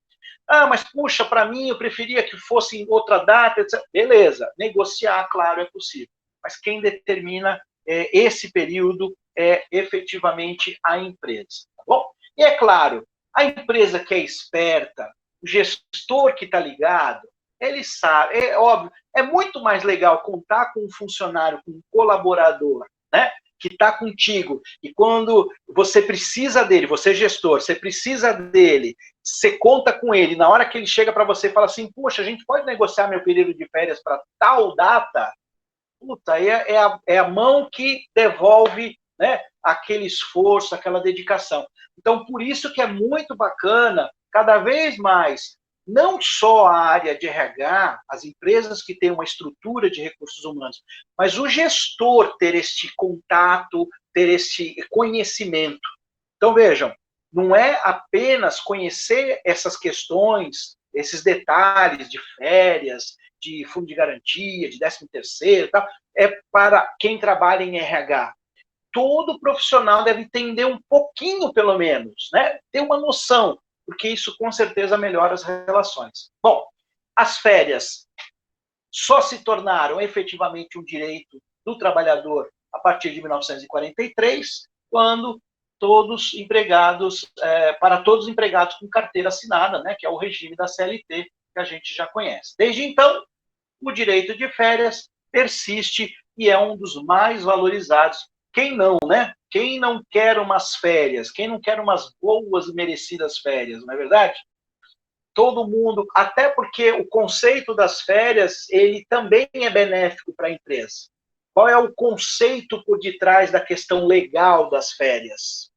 Ah, mas puxa, para mim eu preferia que fosse em outra data, etc. Beleza, negociar, claro, é possível. Mas quem determina esse período é efetivamente a empresa, tá bom? E é claro, a empresa que é esperta, o gestor que está ligado, ele sabe, é óbvio, é muito mais legal contar com um funcionário, com um colaborador, né? Que está contigo, e quando você precisa dele, você é gestor, você precisa dele, você conta com ele, na hora que ele chega para você e fala assim, poxa, a gente pode negociar meu período de férias para tal data? Puta, aí é a mão que devolve, né, aquele esforço, aquela dedicação. Então, por isso que é muito bacana, cada vez mais, não só a área de RH, as empresas que têm uma estrutura de recursos humanos, mas o gestor ter este contato, ter este conhecimento. Então, vejam, não é apenas conhecer essas questões, esses detalhes de férias, de fundo de garantia, de 13º e tal, é para quem trabalha em RH. Todo profissional deve entender um pouquinho, pelo menos, né? Ter uma noção, porque isso com certeza melhora as relações. Bom, as férias só se tornaram efetivamente um direito do trabalhador a partir de 1943, quando para todos os empregados com carteira assinada, né, que é o regime da CLT, que a gente já conhece. Desde então, o direito de férias persiste e é um dos mais valorizados. Quem não, né? Quem não quer umas férias? Quem não quer umas boas e merecidas férias, não é verdade? Todo mundo, até porque o conceito das férias, ele também é benéfico para a empresa. Qual é o conceito por detrás da questão legal das férias?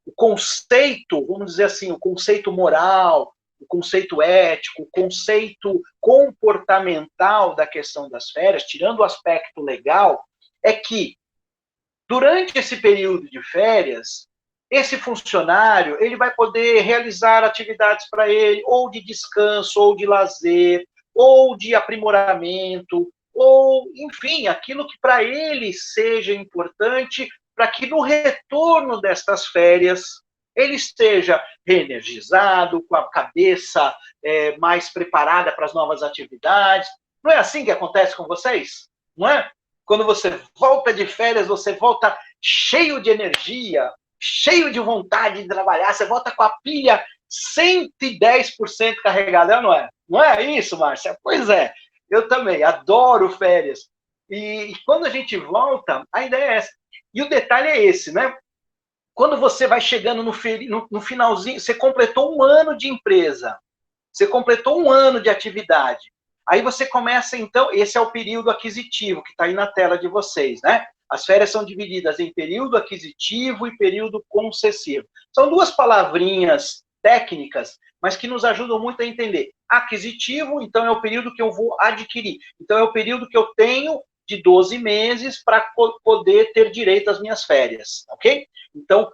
O conceito, vamos dizer assim, o conceito moral, o conceito ético, o conceito comportamental da questão das férias, tirando o aspecto legal, é que durante esse período de férias, esse funcionário ele vai poder realizar atividades para ele, ou de descanso, ou de lazer, ou de aprimoramento, ou, enfim, aquilo que para ele seja importante, para que no retorno destas férias ele esteja reenergizado, com a cabeça mais preparada para as novas atividades. Não é assim que acontece com vocês? Não é? Quando você volta de férias, você volta cheio de energia, cheio de vontade de trabalhar, você volta com a pilha 110% carregada, não é? Não é isso, Márcia? Pois é, eu também adoro férias. E quando a gente volta, a ideia é essa. E o detalhe é esse, né? Quando você vai chegando no finalzinho, você completou um ano de empresa, você completou um ano de atividade. Aí você começa, então, esse é o período aquisitivo, que está aí na tela de vocês, né? As férias são divididas em período aquisitivo e período concessivo. São duas palavrinhas técnicas, mas que nos ajudam muito a entender. Aquisitivo, então, é o período que eu vou adquirir. Então, é o período que eu tenho de 12 meses para poder ter direito às minhas férias, ok? Então,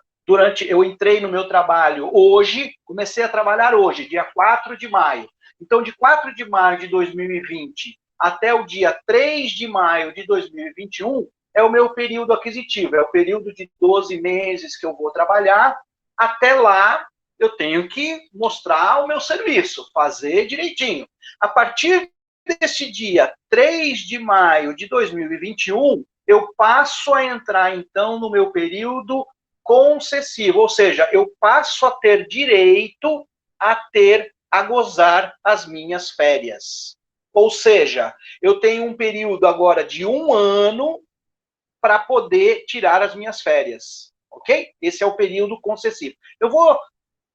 eu entrei no meu trabalho hoje, comecei a trabalhar hoje, dia 4 de maio. Então, de 4 de maio de 2020 até o dia 3 de maio de 2021, é o meu período aquisitivo, é o período de 12 meses que eu vou trabalhar. Até lá, eu tenho que mostrar o meu serviço, fazer direitinho. A partir desse dia 3 de maio de 2021, eu passo a entrar, então, no meu período concessivo, ou seja, eu passo a ter direito a gozar as minhas férias. Ou seja, eu tenho um período agora de 1 ano para poder tirar as minhas férias, ok? Esse é o período concessivo. Eu vou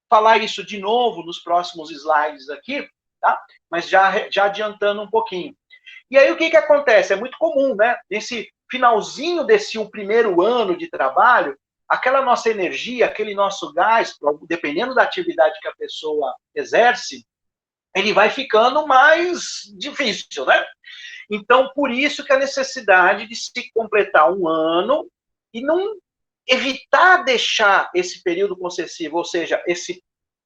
falar isso de novo nos próximos slides aqui, tá? Mas já adiantando um pouquinho. E aí o que acontece? É muito comum, né? Nesse finalzinho desse primeiro ano de trabalho, aquela nossa energia, aquele nosso gás, dependendo da atividade que a pessoa exerce, ele vai ficando mais difícil, né? Então, por isso que a necessidade de se completar 1 ano e não evitar deixar esse período concessivo, ou seja, esse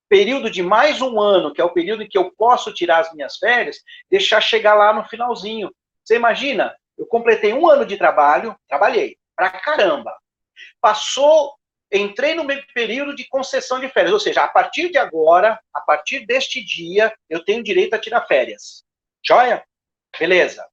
período de mais 1 ano, que é o período em que eu posso tirar as minhas férias, deixar chegar lá no finalzinho. Você imagina, eu completei 1 ano de trabalho, trabalhei pra caramba. Entrei no meu período de concessão de férias, ou seja, a partir de agora, a partir deste dia, eu tenho direito a tirar férias. Joia? Beleza.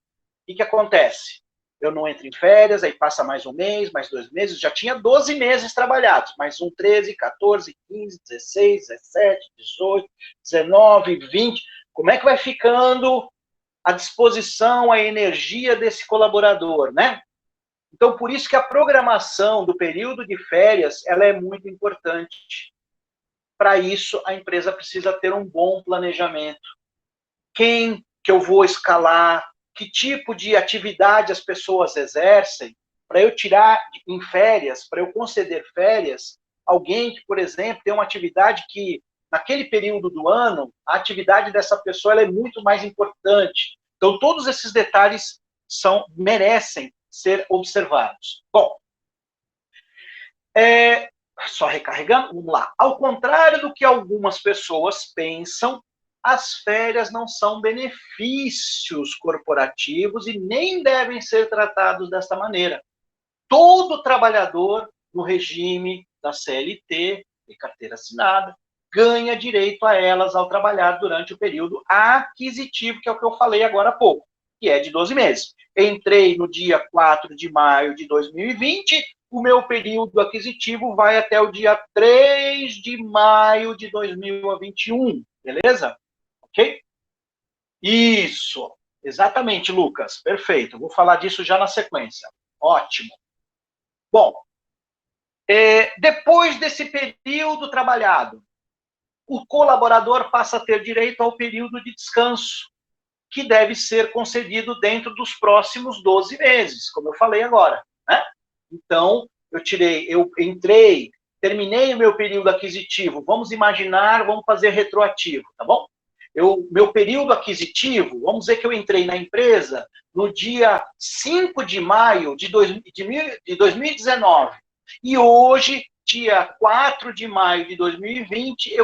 O que acontece? Eu não entro em férias, aí passa mais 1 mês, mais 2 meses, já tinha 12 meses trabalhados, mais 13, 14, 15, 16, 17, 18, 19, 20. Como é que vai ficando a disposição, a energia desse colaborador, né? Então, por isso que a programação do período de férias, ela é muito importante. Para isso, a empresa precisa ter um bom planejamento. Quem que eu vou escalar, que tipo de atividade as pessoas exercem, para eu tirar em férias, para eu conceder férias, alguém que, por exemplo, tem uma atividade que, naquele período do ano, a atividade dessa pessoa ela é muito mais importante. Então, todos esses detalhes merecem ser observados. Bom, só recarregando, vamos lá. Ao contrário do que algumas pessoas pensam, as férias não são benefícios corporativos e nem devem ser tratados desta maneira. Todo trabalhador no regime da CLT e carteira assinada ganha direito a elas ao trabalhar durante o período aquisitivo, que é o que eu falei agora há pouco, que é de 12 meses. Entrei no dia 4 de maio de 2020, o meu período aquisitivo vai até o dia 3 de maio de 2021, beleza? Ok? Isso, exatamente, Lucas, perfeito. Vou falar disso já na sequência. Ótimo. Bom, depois desse período trabalhado, o colaborador passa a ter direito ao período de descanso, que deve ser concedido dentro dos próximos 12 meses, como eu falei agora, né? Então, eu entrei, terminei o meu período aquisitivo, vamos fazer retroativo, tá bom? Meu período aquisitivo, vamos dizer que eu entrei na empresa no dia 5 de maio de 2019, e hoje, dia 4 de maio de 2020,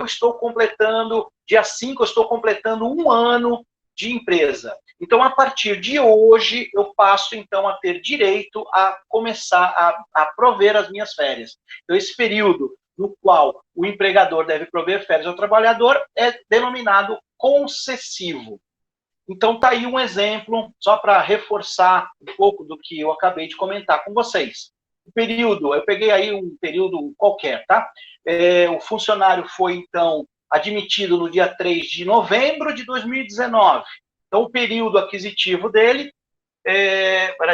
dia 5, eu estou completando 1 ano de empresa. Então, a partir de hoje, eu passo, então, a ter direito a começar a prover as minhas férias. Então, esse período no qual o empregador deve prover férias ao trabalhador é denominado concessivo. Então, está aí um exemplo, só para reforçar um pouco do que eu acabei de comentar com vocês. O período, eu peguei aí um período qualquer, tá? O funcionário foi, então, admitido no dia 3 de novembro de 2019. Então, o período aquisitivo dele,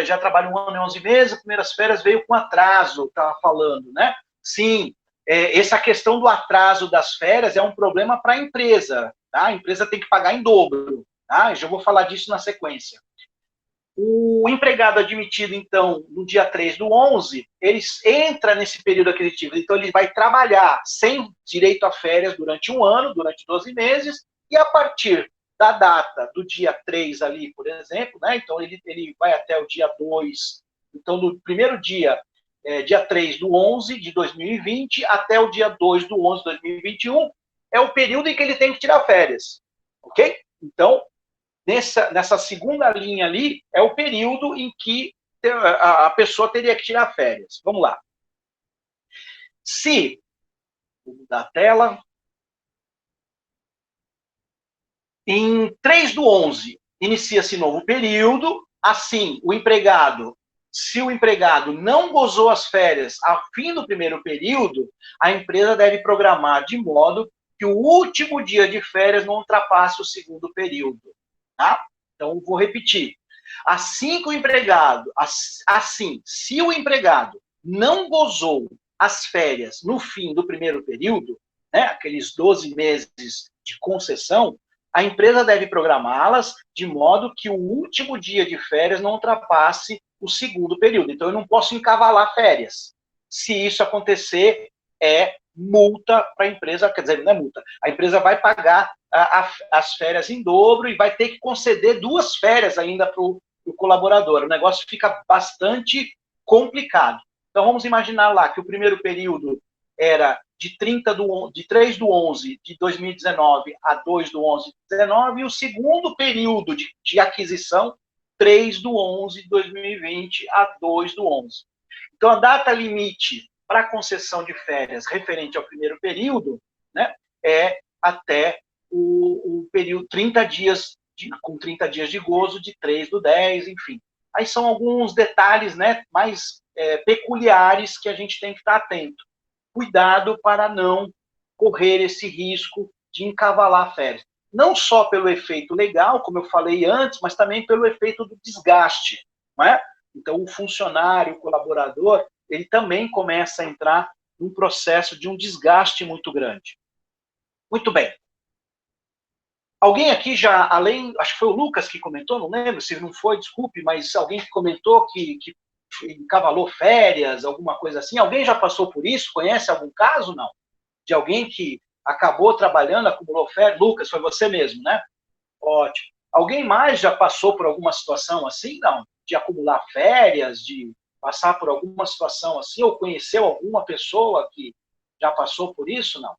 já trabalha 1 ano e 11 meses, as primeiras férias veio com atraso, estava falando, né? Sim, essa questão do atraso das férias é um problema para a empresa, tá? A empresa tem que pagar em dobro. tá? Eu já vou falar disso na sequência. O empregado admitido, então, no dia 3 do 11, ele entra nesse período aquisitivo. Então, ele vai trabalhar sem direito a férias durante um ano, durante 12 meses, e a partir da data do dia 3 ali, por exemplo, né? Então, ele vai até o dia 2. Então, no primeiro dia, dia 3 do 11 de 2020, até o dia 2 do 11 de 2021, é o período em que ele tem que tirar férias. Ok? Então, nessa segunda linha ali, é o período em que a pessoa teria que tirar férias. Vamos lá. Se, vou mudar a tela, em 3 do 11, inicia-se novo período, assim, se o empregado não gozou as férias ao fim do primeiro período, a empresa deve programar de modo que o último dia de férias não ultrapasse o segundo período. Tá? Então, vou repetir. Assim, se o empregado não gozou as férias no fim do primeiro período, né, aqueles 12 meses de concessão, a empresa deve programá-las de modo que o último dia de férias não ultrapasse o segundo período. Então, eu não posso encavalar férias. Se isso acontecer, é multa para a empresa, quer dizer, não é multa, a empresa vai pagar as férias em dobro e vai ter que conceder 2 férias ainda para o colaborador. O negócio fica bastante complicado. Então, vamos imaginar lá que o primeiro período era de 3 do 11 de 2019 a 2 do 11 de 2019, e o segundo período de aquisição, 3 do 11 de 2020 a 2 do 11. Então, a data limite para a concessão de férias referente ao primeiro período, né, é até o período 30 dias, com 30 dias de gozo, de 3 do 10, enfim. Aí são alguns detalhes, né, mais peculiares que a gente tem que estar atento. Cuidado para não correr esse risco de encavalar férias. Não só pelo efeito legal, como eu falei antes, mas também pelo efeito do desgaste, não é? Então, o funcionário, o colaborador, ele também começa a entrar num processo de um desgaste muito grande. Muito bem. Alguém aqui já, acho que foi o Lucas que comentou, não lembro, se não foi, desculpe, mas alguém que comentou que encavalou férias, alguma coisa assim. Alguém já passou por isso? Conhece algum caso, não? De alguém que acabou trabalhando, acumulou férias? Lucas, foi você mesmo, né? Ótimo. Alguém mais já passou por alguma situação assim, não? De acumular férias, de passar por alguma situação assim, ou conheceu alguma pessoa que já passou por isso, não?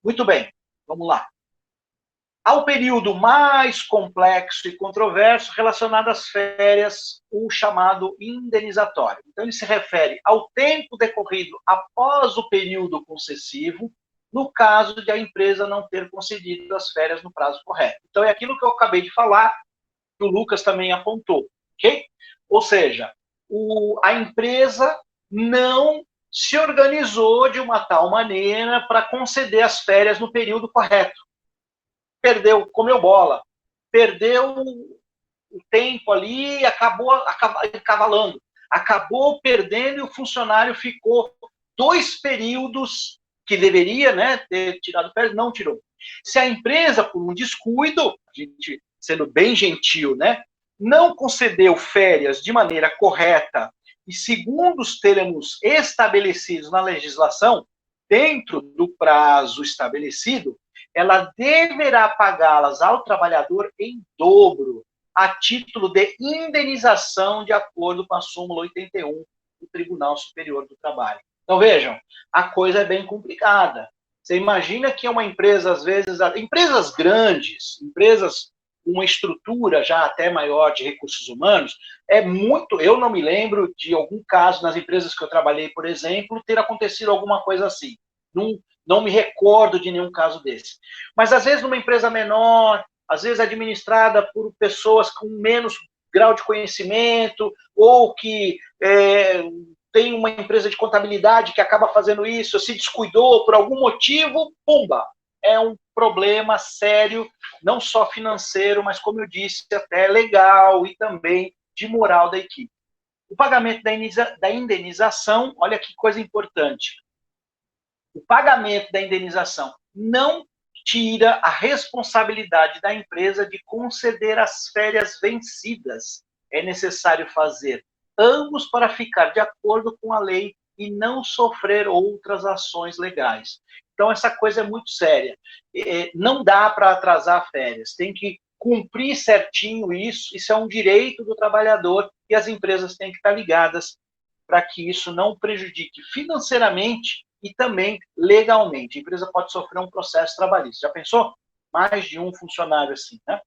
Muito bem, vamos lá. Ao período mais complexo e controverso relacionado às férias, o chamado indenizatório. Então, ele se refere ao tempo decorrido após o período concessivo, no caso de a empresa não ter concedido as férias no prazo correto. Então, é aquilo que eu acabei de falar, que o Lucas também apontou, ok? Ou seja, a empresa não se organizou de uma tal maneira para conceder as férias no período correto. Perdeu, comeu bola, perdeu o tempo ali e acabou encavalando. Acabou perdendo e o funcionário ficou 2 períodos que deveria, né, ter tirado férias, não tirou. Se a empresa, por um descuido, a gente sendo bem gentil, né, não concedeu férias de maneira correta e segundo os termos estabelecidos na legislação, dentro do prazo estabelecido, ela deverá pagá-las ao trabalhador em dobro, a título de indenização, de acordo com a súmula 81 do Tribunal Superior do Trabalho. Então, vejam, a coisa é bem complicada. Você imagina que uma empresa, às vezes, empresas grandes, empresas com uma estrutura já até maior de recursos humanos, eu não me lembro de algum caso nas empresas que eu trabalhei, por exemplo, ter acontecido alguma coisa assim. Não me recordo de nenhum caso desse. Mas, às vezes, numa empresa menor, às vezes administrada por pessoas com menos grau de conhecimento, ou que tem uma empresa de contabilidade que acaba fazendo isso, se descuidou por algum motivo, pumba! É um problema sério, não só financeiro, mas, como eu disse, até legal e também de moral da equipe. O pagamento da indenização, olha que coisa importante. O pagamento da indenização não tira a responsabilidade da empresa de conceder as férias vencidas. É necessário fazer ambos para ficar de acordo com a lei e não sofrer outras ações legais. Então, essa coisa é muito séria. Não dá para atrasar férias, tem que cumprir certinho isso é um direito do trabalhador e as empresas têm que estar ligadas para que isso não prejudique financeiramente e também legalmente. A empresa pode sofrer um processo trabalhista. Já pensou? Mais de um funcionário assim, né?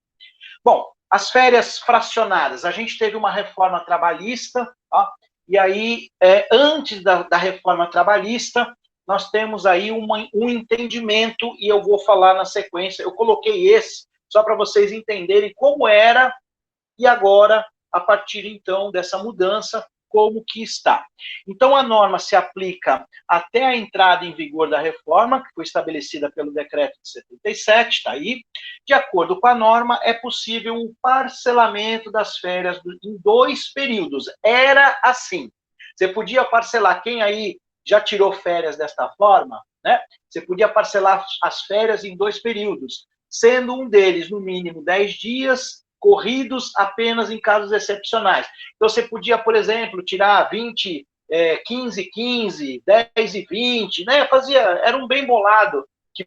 Bom, as férias fracionadas. A gente teve uma reforma trabalhista, ó, e aí, antes da reforma trabalhista, nós temos aí um entendimento, e eu vou falar na sequência. Eu coloquei esse só para vocês entenderem como era e agora, a partir então dessa mudança, como que está. Então, a norma se aplica até a entrada em vigor da reforma, que foi estabelecida pelo decreto de 77, está aí. De acordo com a norma, é possível um parcelamento das férias em 2 períodos. Era assim. Você podia parcelar, quem aí já tirou férias desta forma, né? Você podia parcelar as férias em 2 períodos, sendo um deles, no mínimo, 10 dias, corridos apenas em casos excepcionais. Então, você podia, por exemplo, tirar 20, 15, 15, 10 e 20, né? Era um bem bolado, que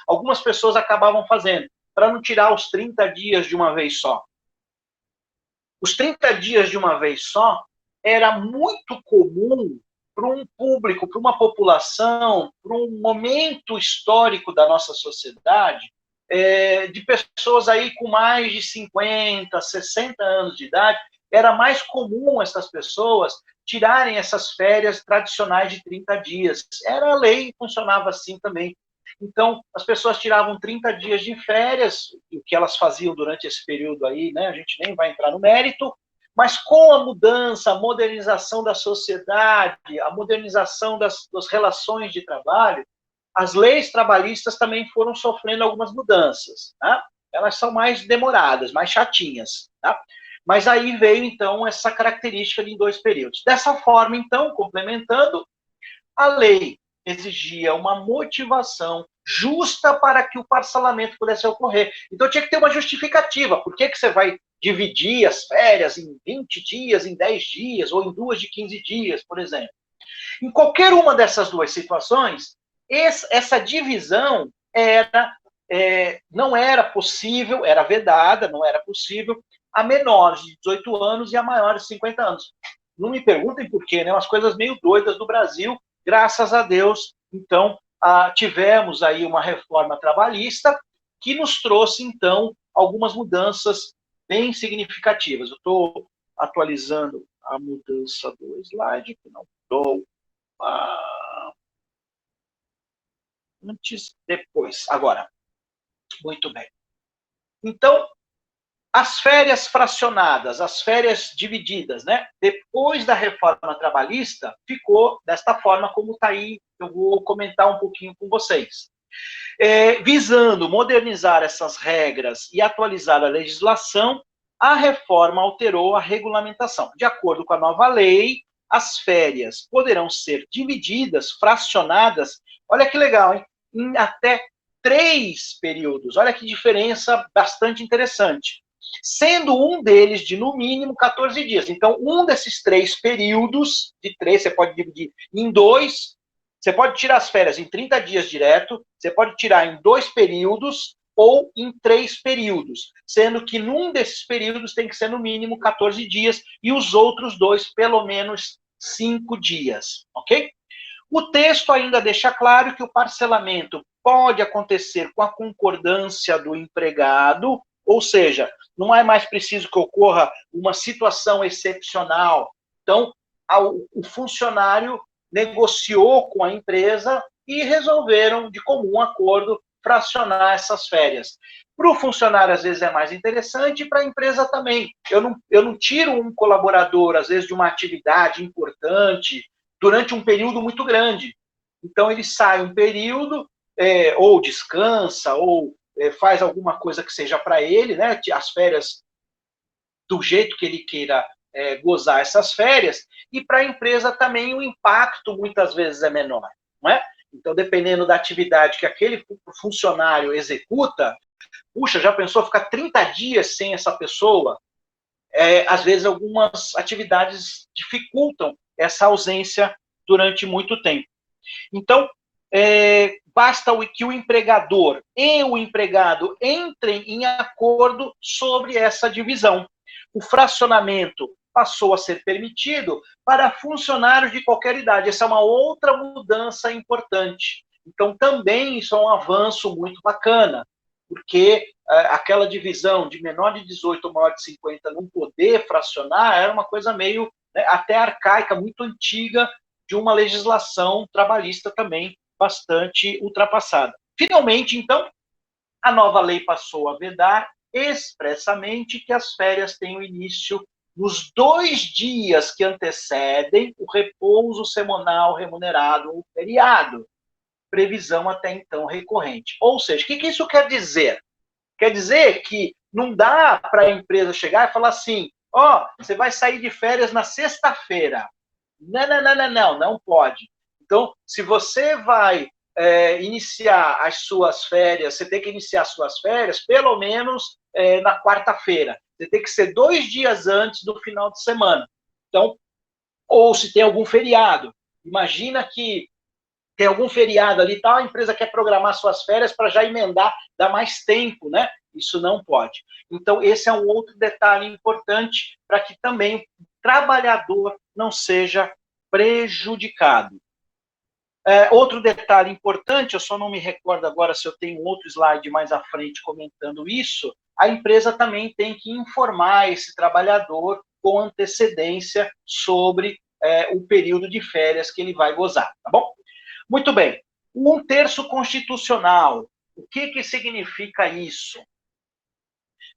algumas pessoas acabavam fazendo, para não tirar os 30 dias de uma vez só. Os 30 dias de uma vez só era muito comum para um público, para uma população, para um momento histórico da nossa sociedade, de pessoas aí com mais de 50, 60 anos de idade, era mais comum essas pessoas tirarem essas férias tradicionais de 30 dias. Era a lei, funcionava assim também. Então, as pessoas tiravam 30 dias de férias, e o que elas faziam durante esse período aí, né, a gente nem vai entrar no mérito, mas com a mudança, a modernização da sociedade, a modernização das relações de trabalho, as leis trabalhistas também foram sofrendo algumas mudanças. Tá? Elas são mais demoradas, mais chatinhas. Tá? Mas aí veio, então, essa característica de 2 períodos. Dessa forma, então, complementando, a lei exigia uma motivação justa para que o parcelamento pudesse ocorrer. Então, tinha que ter uma justificativa. Por que você vai dividir as férias em 20 dias, em 10 dias, ou em 2 de 15 dias, por exemplo? Em qualquer uma dessas 2 situações, essa divisão não era possível, era vedada, não era possível, a menores de 18 anos e a maiores de 50 anos. Não me perguntem por quê, né? Umas coisas meio doidas do Brasil, graças a Deus. Então, tivemos aí uma reforma trabalhista que nos trouxe, então, algumas mudanças bem significativas. Eu estou atualizando a mudança do slide, que não estou antes, depois. Agora, muito bem. Então, as férias fracionadas, as férias divididas, né? Depois da reforma trabalhista, ficou desta forma como está aí. Eu vou comentar um pouquinho com vocês. Visando modernizar essas regras e atualizar a legislação, a reforma alterou a regulamentação. De acordo com a nova lei, as férias poderão ser divididas, fracionadas, olha que legal, hein? Em até 3 períodos. Olha que diferença bastante interessante. Sendo um deles de, no mínimo, 14 dias. Então, um desses 3 períodos, de 3, você pode dividir em 2. Você pode tirar as férias em 30 dias direto, você pode tirar em 2 períodos ou em 3 períodos, sendo que num desses períodos tem que ser no mínimo 14 dias e os outros 2, pelo menos 5 dias, ok? O texto ainda deixa claro que o parcelamento pode acontecer com a concordância do empregado, ou seja, não é mais preciso que ocorra uma situação excepcional. Então, o funcionário negociou com a empresa e resolveram, de comum acordo, fracionar essas férias. Para o funcionário, às vezes, é mais interessante, e para a empresa também. Eu não tiro um colaborador, às vezes, de uma atividade importante durante um período muito grande. Então, ele sai um período, ou descansa, ou faz alguma coisa que seja para ele, né? As férias do jeito que ele queira gozar essas férias, e para a empresa também o impacto muitas vezes é menor, não é? Então, dependendo da atividade que aquele funcionário executa, puxa, já pensou ficar 30 dias sem essa pessoa? Às vezes, algumas atividades dificultam essa ausência durante muito tempo. Então, basta que o empregador e o empregado entrem em acordo sobre essa divisão. O fracionamento passou a ser permitido para funcionários de qualquer idade. Essa é uma outra mudança importante. Então, também isso é um avanço muito bacana, porque aquela divisão de menor de 18 ou maior de 50 não poder fracionar era uma coisa meio, né, até arcaica, muito antiga, de uma legislação trabalhista também bastante ultrapassada. Finalmente, então, a nova lei passou a vedar expressamente que as férias tenham início nos 2 dias que antecedem o repouso semanal remunerado ou feriado, previsão até então recorrente. Ou seja, o que isso quer dizer? Quer dizer que não dá para a empresa chegar e falar assim, você vai sair de férias na sexta-feira. Não pode. Então, se você vai iniciar as suas férias, você tem que iniciar as suas férias pelo menos na quarta-feira. Você tem que ser 2 dias antes do final de semana. Então, ou se tem algum feriado. Imagina que tem algum feriado ali, tal, a empresa quer programar suas férias para já emendar, dar mais tempo, né? Isso não pode. Então, esse é um outro detalhe importante para que também o trabalhador não seja prejudicado. Outro detalhe importante, eu só não me recordo agora se eu tenho outro slide mais à frente comentando isso, a empresa também tem que informar esse trabalhador com antecedência sobre o período de férias que ele vai gozar, tá bom? Muito bem. 1/3 constitucional. O que significa isso?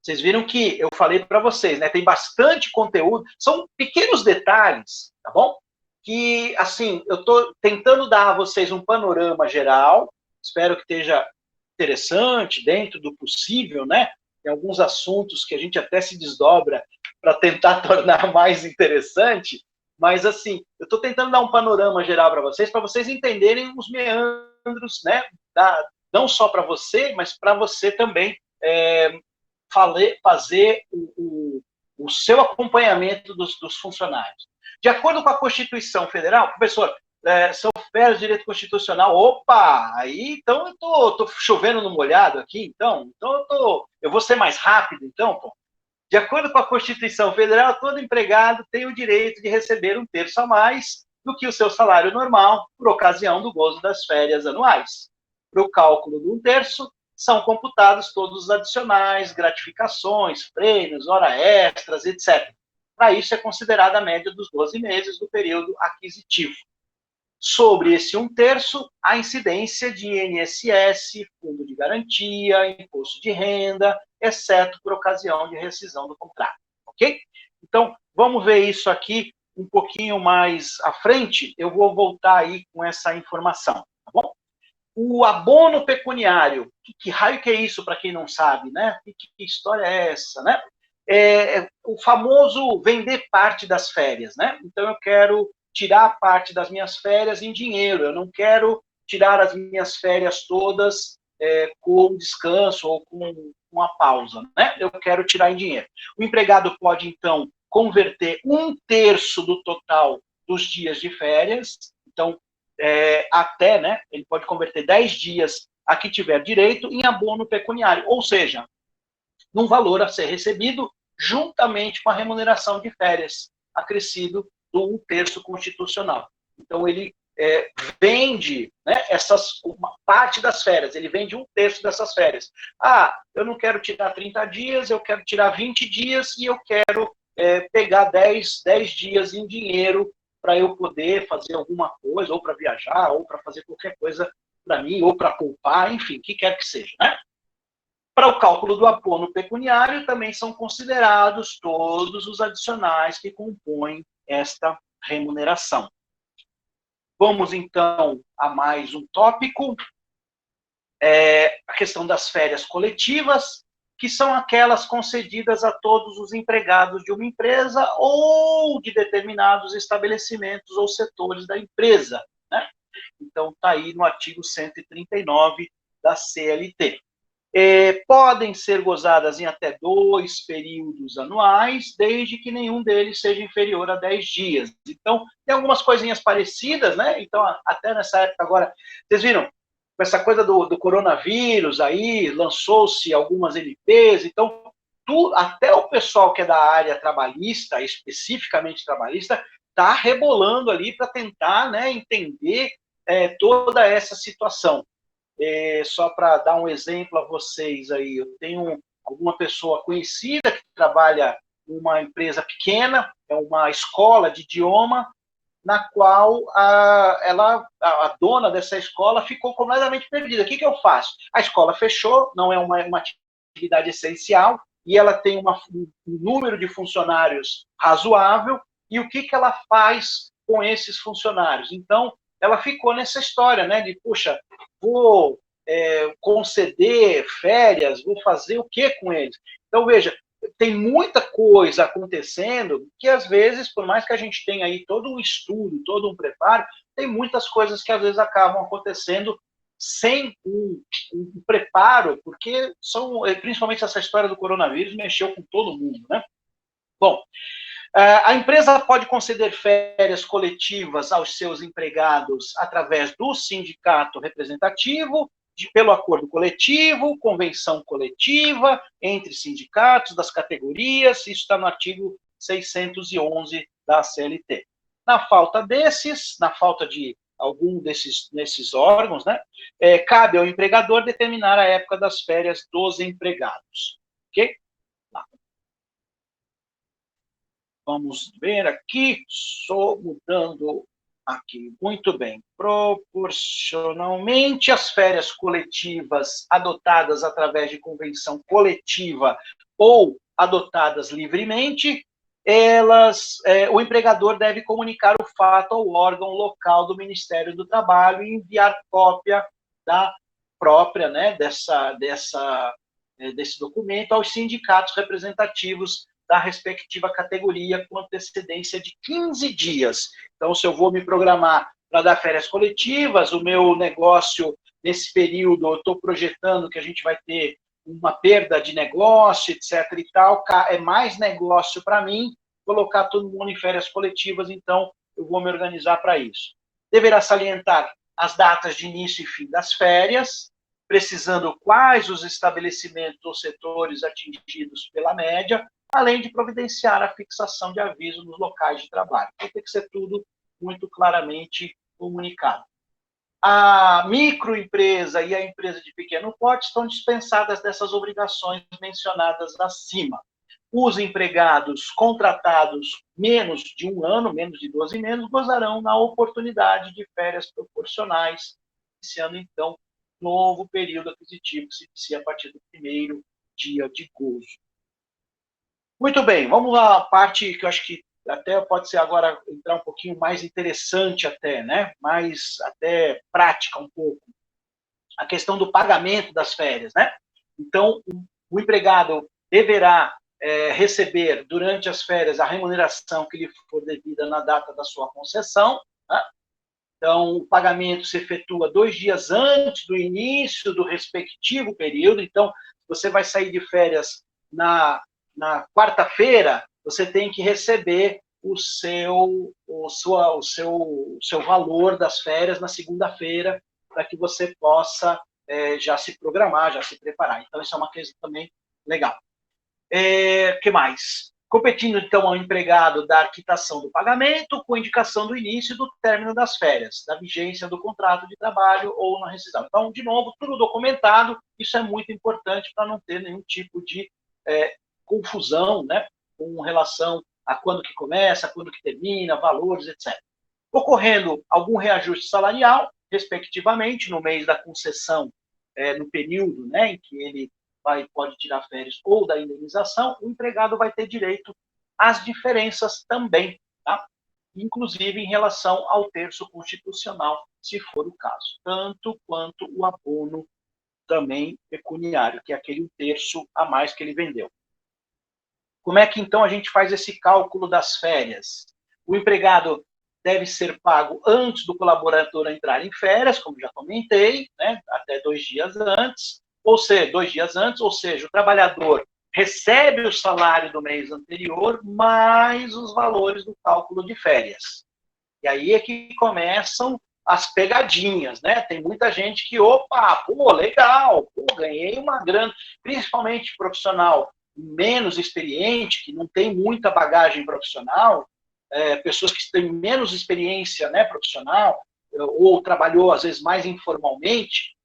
Vocês viram que eu falei para vocês, né? Tem bastante conteúdo. São pequenos detalhes, tá bom? Que, assim, eu estou tentando dar a vocês um panorama geral. Espero que esteja interessante, dentro do possível, né? Tem alguns assuntos que a gente até se desdobra para tentar tornar mais interessante. Mas, assim, eu estou tentando dar um panorama geral para vocês entenderem os meandros, né? Não só para você, mas para você também fazer o seu acompanhamento dos funcionários. De acordo com a Constituição Federal, professor, são férias de direito constitucional. Opa, aí então eu estou chovendo no molhado aqui, então eu vou ser mais rápido, então, pô. De acordo com a Constituição Federal, todo empregado tem o direito de receber 1/3 a mais do que o seu salário normal por ocasião do gozo das férias anuais. Para o cálculo do 1/3, são computados todos os adicionais, gratificações, prêmios, hora extras, etc. Para isso é considerada a média dos 12 meses do período aquisitivo. Sobre esse 1/3, a incidência de INSS, fundo de garantia, imposto de renda, exceto por ocasião de rescisão do contrato, ok? Então, vamos ver isso aqui um pouquinho mais à frente, eu vou voltar aí com essa informação, tá bom? O abono pecuniário, que raio que é isso para quem não sabe, né? Que história é essa, né? O famoso vender parte das férias, né? Então, eu quero tirar parte das minhas férias em dinheiro, eu não quero tirar as minhas férias todas com descanso ou com uma pausa, né? Eu quero tirar em dinheiro. O empregado pode, então, converter 1/3 do total dos dias de férias, então, até, né, ele pode converter 10 dias a que tiver direito em abono pecuniário, ou seja, num valor a ser recebido juntamente com a remuneração de férias, acrescido do 1/3 constitucional. Então, ele vende, né, uma parte das férias, ele vende 1/3 dessas férias. Eu não quero tirar 30 dias, eu quero tirar 20 dias e eu quero pegar 10 dias em dinheiro para eu poder fazer alguma coisa, ou para viajar, ou para fazer qualquer coisa para mim, ou para poupar, enfim, o que quer que seja, né? Para o cálculo do abono pecuniário, também são considerados todos os adicionais que compõem esta remuneração. Vamos, então, a mais um tópico, a questão das férias coletivas, que são aquelas concedidas a todos os empregados de uma empresa ou de determinados estabelecimentos ou setores da empresa, né? Então, está aí no artigo 139 da CLT. Podem ser gozadas em até 2 períodos anuais, desde que nenhum deles seja inferior a 10 dias. Então, tem algumas coisinhas parecidas, né? Então, até nessa época agora, vocês viram, com essa coisa do coronavírus aí, lançou-se algumas MPs, então, até o pessoal que é da área trabalhista, especificamente trabalhista, está rebolando ali para tentar, né, entender toda essa situação. Só para dar um exemplo a vocês aí, eu tenho alguma pessoa conhecida que trabalha numa empresa pequena, é uma escola de idioma, na qual a dona dessa escola ficou completamente perdida. O que eu faço? A escola fechou, não é uma atividade essencial, e ela tem um número de funcionários razoável, e o que ela faz com esses funcionários? Então, ela ficou nessa história, né, de, puxa, vou conceder férias, vou fazer o que com eles? Então, veja, tem muita coisa acontecendo que, às vezes, por mais que a gente tenha aí todo um estudo, todo um preparo, tem muitas coisas que, às vezes, acabam acontecendo sem um preparo, porque principalmente essa história do coronavírus mexeu com todo mundo, né? Bom, a empresa pode conceder férias coletivas aos seus empregados através do sindicato representativo, pelo acordo coletivo, convenção coletiva entre sindicatos das categorias, isso está no artigo 611 da CLT. Na falta de algum desses órgãos, né, cabe ao empregador determinar a época das férias dos empregados. Ok? Vamos ver aqui, só mudando aqui. Muito bem. Proporcionalmente, as férias coletivas adotadas através de convenção coletiva ou adotadas livremente, o empregador deve comunicar o fato ao órgão local do Ministério do Trabalho e enviar cópia da própria, né, desse documento aos sindicatos representativos da respectiva categoria com antecedência de 15 dias. Então, se eu vou me programar para dar férias coletivas, o meu negócio, nesse período, eu estou projetando que a gente vai ter uma perda de negócio, etc. e tal, é mais negócio para mim colocar todo mundo em férias coletivas, então eu vou me organizar para isso. Deverá salientar as datas de início e fim das férias, precisando quais os estabelecimentos ou setores atingidos pela média, além de providenciar a fixação de aviso nos locais de trabalho. Então, tem que ser tudo muito claramente comunicado. A microempresa e a empresa de pequeno porte estão dispensadas dessas obrigações mencionadas acima. Os empregados contratados menos de 1 ano, menos de 12 meses, gozarão na oportunidade de férias proporcionais, iniciando, então, novo período aquisitivo que se inicia a partir do primeiro dia de gozo. Muito bem, vamos à parte que eu acho que até pode ser agora entrar um pouquinho mais interessante até, né? Mais até prática um pouco. A questão do pagamento das férias, né? Então, o empregado deverá receber durante as férias a remuneração que lhe for devida na data da sua concessão, né? Então, o pagamento se efetua 2 dias antes do início do respectivo período. Então, você vai sair de férias na quarta-feira, você tem que receber o seu valor das férias na segunda-feira, para que você possa já se programar, já se preparar. Então, isso é uma coisa também legal. Que mais? Competindo, então, ao empregado da quitação do pagamento, com indicação do início e do término das férias, da vigência do contrato de trabalho ou na rescisão. Então, de novo, tudo documentado, isso é muito importante para não ter nenhum tipo de confusão, né, com relação a quando que começa, quando que termina, valores, etc. Ocorrendo algum reajuste salarial, respectivamente, no mês da concessão, no período, né, em que ele pode tirar férias ou da indenização, o empregado vai ter direito às diferenças também, tá? Inclusive em relação ao terço constitucional, se for o caso, tanto quanto o abono também pecuniário, que é aquele terço a mais que ele vendeu. Como é que, então, a gente faz esse cálculo das férias? O empregado deve ser pago antes do colaborador entrar em férias, como já comentei, né, até 2 dias antes, ou seja, 2 dias antes, ou seja, o trabalhador recebe o salário do mês anterior, mais os valores do cálculo de férias. E aí é que começam as pegadinhas, né? Tem muita gente que, opa, pô, legal, pô, ganhei uma grana, principalmente profissional menos experiente, que não tem muita bagagem profissional, pessoas que têm menos experiência, né, profissional, ou trabalhou, às vezes, mais informalmente,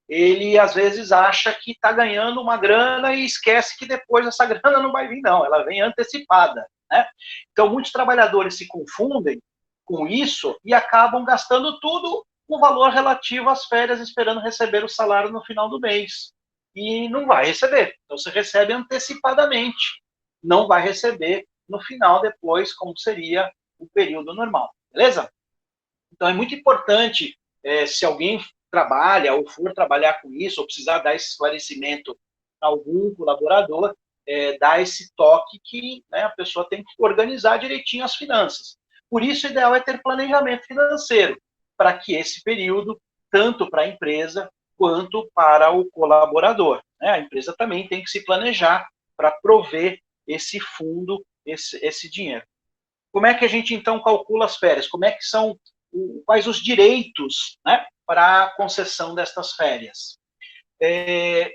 ele, às vezes, acha que está ganhando uma grana e esquece que depois essa grana não vai vir, não, ela vem antecipada, né? Então, muitos trabalhadores se confundem com isso e acabam gastando tudo no valor relativo às férias, esperando receber o salário no final do mês. E não vai receber. Então, você recebe antecipadamente. Não vai receber no final, depois, como seria o período normal. Beleza? Então, é muito importante, se alguém trabalha ou for trabalhar com isso, ou precisar dar esse esclarecimento a algum colaborador, dar esse toque que, né, a pessoa tem que organizar direitinho as finanças. Por isso, o ideal é ter planejamento financeiro, para que esse período, tanto para a empresa quanto para o colaborador, né? A empresa também tem que se planejar para prover esse fundo, esse dinheiro. Como é que a gente, então, calcula as férias? Como é que são, quais os direitos, né, para a concessão destas férias?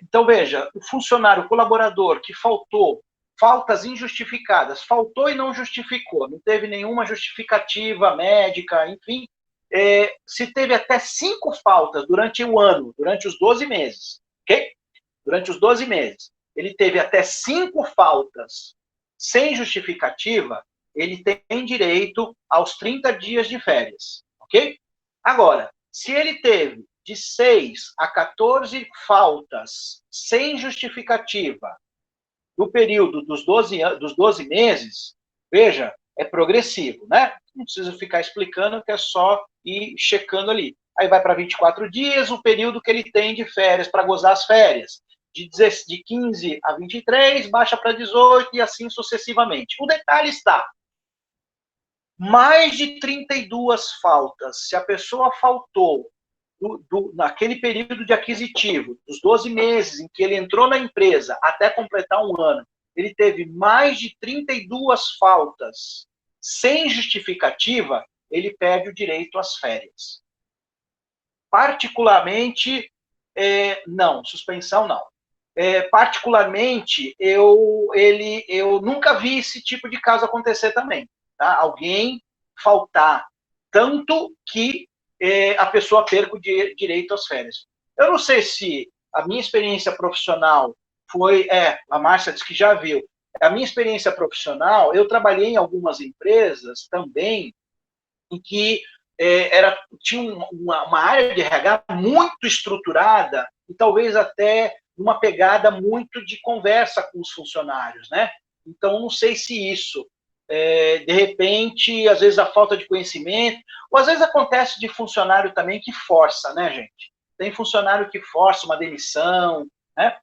Então, veja, o funcionário, o colaborador que faltas injustificadas, faltou e não justificou, não teve nenhuma justificativa médica, enfim, se teve até 5 faltas durante o ano, durante os 12 meses, ok? Durante os 12 meses, ele teve até 5 faltas sem justificativa, ele tem direito aos 30 dias de férias, ok? Agora, se ele teve de 6 a 14 faltas sem justificativa no período dos 12 meses, veja, é progressivo, né? Não precisa ficar explicando, que é só ir checando ali. Aí vai para 24 dias, o período que ele tem de férias, para gozar as férias. De 15 a 23, baixa para 18 e assim sucessivamente. O detalhe está, mais de 32 faltas, se a pessoa faltou naquele período de aquisitivo, dos 12 meses em que ele entrou na empresa até completar um ano, ele teve mais de 32 faltas sem justificativa, ele perde o direito às férias. Particularmente, não, suspensão não. Particularmente, eu nunca vi esse tipo de caso acontecer também. Tá? Alguém faltar tanto que a pessoa perca o direito às férias. Eu não sei se a minha experiência profissional foi... a Márcia disse que já viu. A minha experiência profissional, eu trabalhei em algumas empresas também em que tinha uma área de RH muito estruturada e talvez até uma pegada muito de conversa com os funcionários, né? Então, não sei se isso, de repente, às vezes a falta de conhecimento, ou às vezes acontece de funcionário também que força, né, gente? Tem funcionário que força uma demissão, né?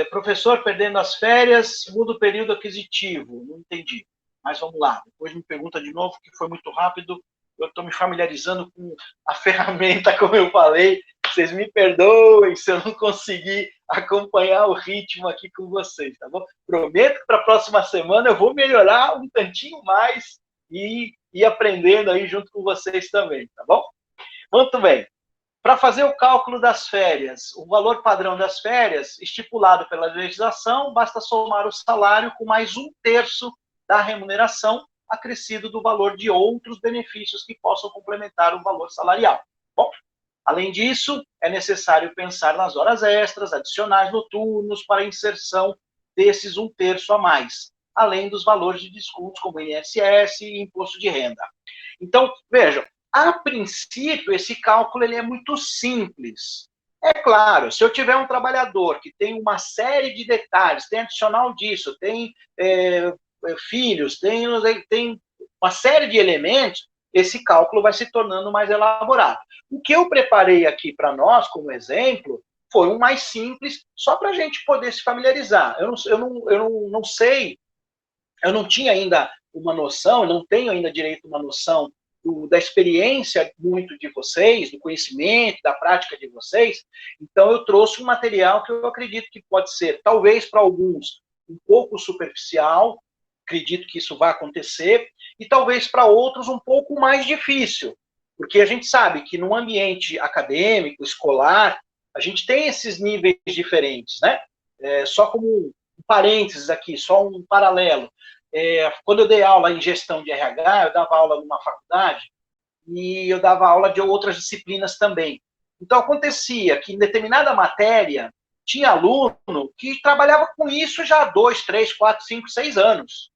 Professor perdendo as férias, muda o período aquisitivo. Não entendi. Mas vamos lá. Depois me pergunta de novo, que foi muito rápido. Eu estou me familiarizando com a ferramenta, como eu falei. Vocês me perdoem se eu não conseguir acompanhar o ritmo aqui com vocês, tá bom? Prometo que para a próxima semana eu vou melhorar um tantinho mais e ir aprendendo aí junto com vocês também, tá bom? Muito bem. Para fazer o cálculo das férias, o valor padrão das férias, estipulado pela legislação, basta somar o salário com mais 1/3 da remuneração, acrescido do valor de outros benefícios que possam complementar o valor salarial. Bom, além disso, é necessário pensar nas horas extras, adicionais noturnos, para a inserção desses 1/3 a mais, além dos valores de descontos como INSS e imposto de renda. Então, vejam, a princípio, esse cálculo ele é muito simples. É claro, se eu tiver um trabalhador que tem uma série de detalhes, tem adicional disso, tem filhos, tem uma série de elementos, esse cálculo vai se tornando mais elaborado. O que eu preparei aqui para nós, como exemplo, foi um mais simples, só para a gente poder se familiarizar. Eu não sei, eu não tinha ainda uma noção, eu não tenho ainda direito a uma noção da experiência muito de vocês, do conhecimento, da prática de vocês. Então, eu trouxe um material que eu acredito que pode ser, talvez para alguns, um pouco superficial, acredito que isso vai acontecer, e talvez para outros um pouco mais difícil, porque a gente sabe que no ambiente acadêmico, escolar, a gente tem esses níveis diferentes, né? Só como um parênteses aqui, só um paralelo. Quando eu dei aula em gestão de RH, eu dava aula numa faculdade e eu dava aula de outras disciplinas também. Então, acontecia que em determinada matéria tinha aluno que trabalhava com isso já há 2, 3, 4, 5, 6 anos.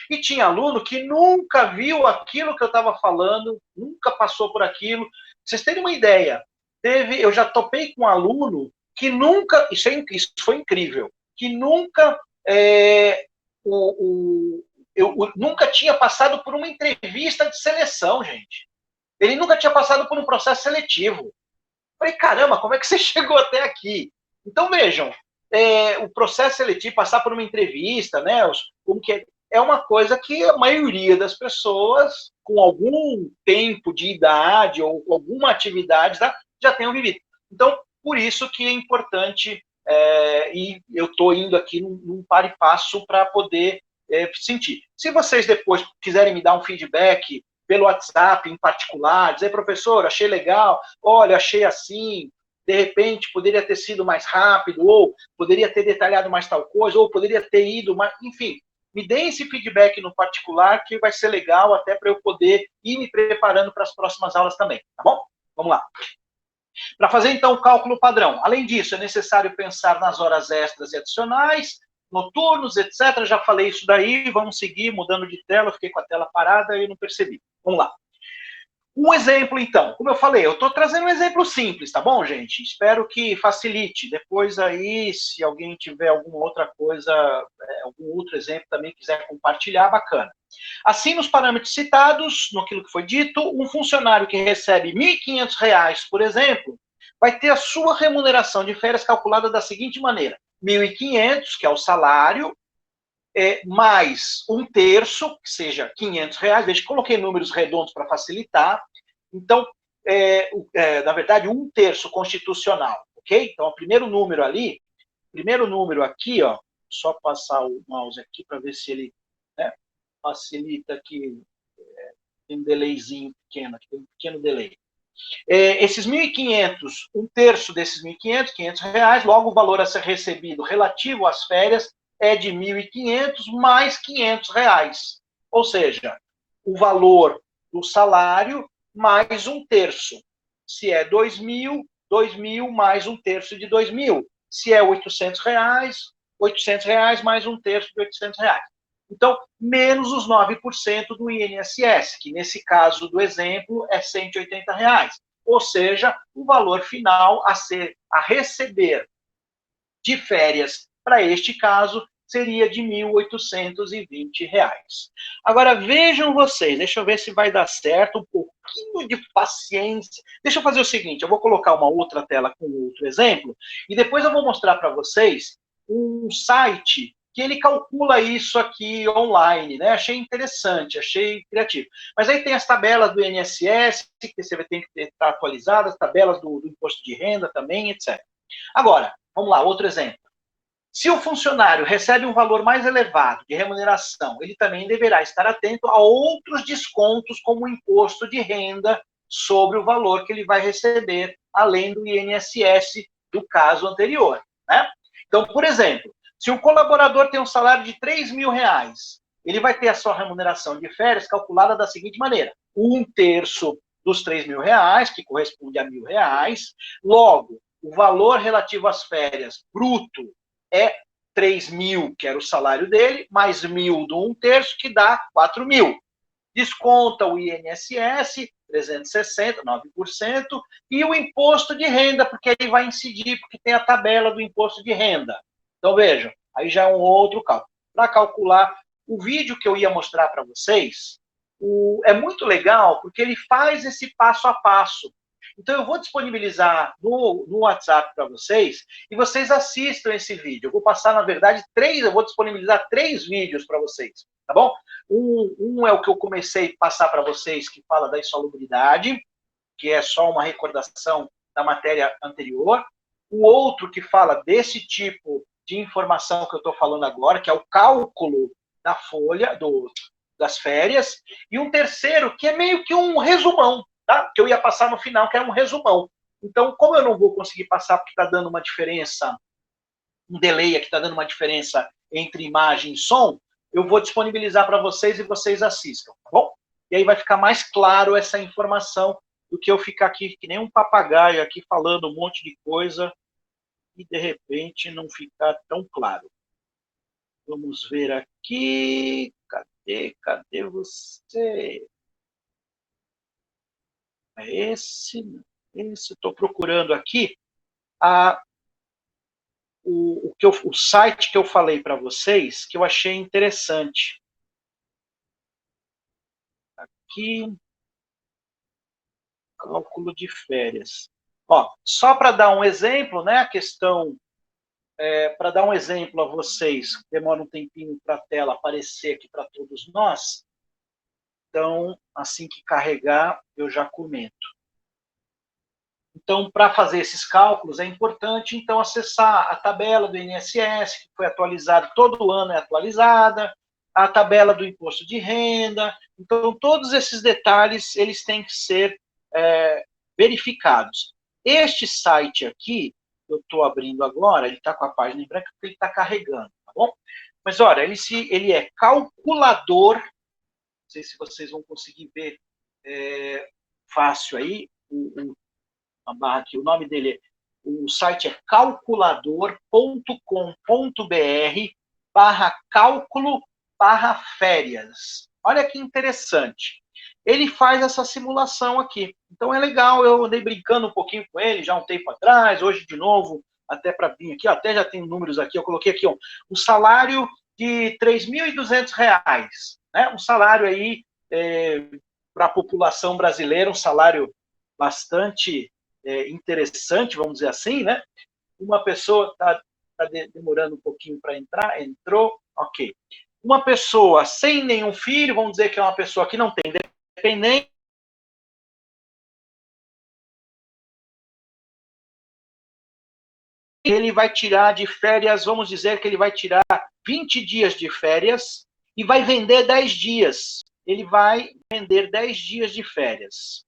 E tinha aluno que nunca viu aquilo que eu estava falando, nunca passou por aquilo. Pra vocês terem uma ideia, eu já topei com um aluno que nunca, isso foi incrível, que nunca, eu nunca tinha passado por uma entrevista de seleção, gente. Ele nunca tinha passado por um processo seletivo. Falei, caramba, como é que você chegou até aqui? Então, vejam, o processo seletivo, passar por uma entrevista, né, como que é uma coisa que a maioria das pessoas, com algum tempo de idade ou com alguma atividade, já tenham vivido. Então, por isso que é importante, e eu estou indo aqui num par e passo para poder sentir. Se vocês depois quiserem me dar um feedback pelo WhatsApp em particular, dizer, professor, achei legal, olha, achei assim, de repente poderia ter sido mais rápido, ou poderia ter detalhado mais tal coisa, ou poderia ter ido mais, enfim, me deem esse feedback no particular, que vai ser legal até para eu poder ir me preparando para as próximas aulas também, tá bom? Vamos lá. Para fazer, então, o cálculo padrão. Além disso, é necessário pensar nas horas extras e adicionais, noturnos, etc. Já falei isso daí, vamos seguir mudando de tela, fiquei com a tela parada e não percebi. Vamos lá. Um exemplo, então. Como eu falei, eu estou trazendo um exemplo simples, tá bom, gente? Espero que facilite. Depois aí, se alguém tiver alguma outra coisa, algum outro exemplo também quiser compartilhar, bacana. Assim, nos parâmetros citados, naquilo que foi dito, um funcionário que recebe R$ 1.500, por exemplo, vai ter a sua remuneração de férias calculada da seguinte maneira: 1.500, que é o salário, mais um terço, que seja R$ 500, veja, coloquei números redondos para facilitar, então, na verdade, um terço constitucional, ok? Então, o primeiro número ali, primeiro número aqui, ó, só passar o mouse aqui para ver se ele, né, facilita aqui, tem um delayzinho pequeno, aqui tem um pequeno delay. Esses 1.500, um terço desses 1.500, R$ 500, logo o valor a ser recebido relativo às férias é de 1.500 mais R$ 500. Ou seja, o valor do salário mais um terço. Se é 2.000, 2.000 mais um terço de 2.000. Se é R$ 800, R$ 800 mais um terço de R$ 800. Então, menos os 9% do INSS, que nesse caso do exemplo é R$ 180. Ou seja, o valor final a receber de férias para este caso seria de R$ 1.820. Agora, vejam vocês, deixa eu ver se vai dar certo, um pouquinho de paciência. Deixa eu fazer o seguinte, eu vou colocar uma outra tela com outro exemplo, e depois eu vou mostrar para vocês um site que ele calcula isso aqui online, né? Achei interessante, achei criativo. Mas aí tem as tabelas do INSS, que você tem que estar atualizadas, as tabelas do imposto de renda também, etc. Agora, vamos lá, outro exemplo. Se o funcionário recebe um valor mais elevado de remuneração, ele também deverá estar atento a outros descontos, como o imposto de renda sobre o valor que ele vai receber, além do INSS do caso anterior, né? Então, por exemplo, se um colaborador tem um salário de R$ 3.000, ele vai ter a sua remuneração de férias calculada da seguinte maneira: um terço dos R$ 3.000, que corresponde a R$ 1.000, logo, o valor relativo às férias bruto é 3.000, que era o salário dele, mais 1.000 do um terço, que dá 4.000. Desconta o INSS, 360, 9%, e o imposto de renda, porque aí vai incidir, porque tem a tabela do imposto de renda. Então, vejam, aí já é um outro cálculo. Para calcular, o vídeo que eu ia mostrar para vocês, é muito legal, porque ele faz esse passo a passo. Então, eu vou disponibilizar no WhatsApp para vocês e vocês assistam esse vídeo. Eu vou passar, na verdade, eu vou disponibilizar 3 vídeos para vocês, tá bom? Um é o que eu comecei a passar para vocês, que fala da insalubridade, que é só uma recordação da matéria anterior. O outro que fala desse tipo de informação que eu estou falando agora, que é o cálculo da folha, das férias. E um terceiro que é meio que um resumão, tá? Que eu ia passar no final, que é um resumão. Então, como eu não vou conseguir passar porque está dando uma diferença, um delay aqui está dando uma diferença entre imagem e som, eu vou disponibilizar para vocês e vocês assistam, tá bom? E aí vai ficar mais claro essa informação do que eu ficar aqui que nem um papagaio aqui falando um monte de coisa e de repente não ficar tão claro. Vamos ver aqui. Cadê você? É esse? Estou procurando aqui o site que eu falei para vocês, que eu achei interessante. Aqui, cálculo de férias. Ó, só para dar um exemplo, né, a questão, para dar um exemplo a vocês, demora um tempinho para a tela aparecer aqui para todos nós, então, assim que carregar, eu já comento. Então, para fazer esses cálculos, é importante, então, acessar a tabela do INSS, que foi atualizada, todo ano é atualizada, a tabela do imposto de renda. Então, todos esses detalhes, eles têm que ser verificados. Este site aqui, eu estou abrindo agora, ele está com a página em branco, porque ele está carregando, tá bom? Mas, olha, ele é calculador, não sei se vocês vão conseguir ver fácil aí, a barra aqui, o nome dele, o site é calculador.com.br/cálculo/férias. Olha que interessante. Ele faz essa simulação aqui. Então é legal, eu andei brincando um pouquinho com ele já um tempo atrás, hoje de novo, até para vir aqui, ó, até já tem números aqui, eu coloquei aqui, ó, um salário de R$ 3.200, né? Um salário aí para a população brasileira, um salário bastante interessante, vamos dizer assim, né? Uma pessoa está demorando um pouquinho para entrar, entrou, ok. Uma pessoa sem nenhum filho, vamos dizer que é uma pessoa que não tem dependente, ele vai tirar de férias, vamos dizer que ele vai tirar 20 dias de férias e vai vender 10 dias. Ele vai vender 10 dias de férias.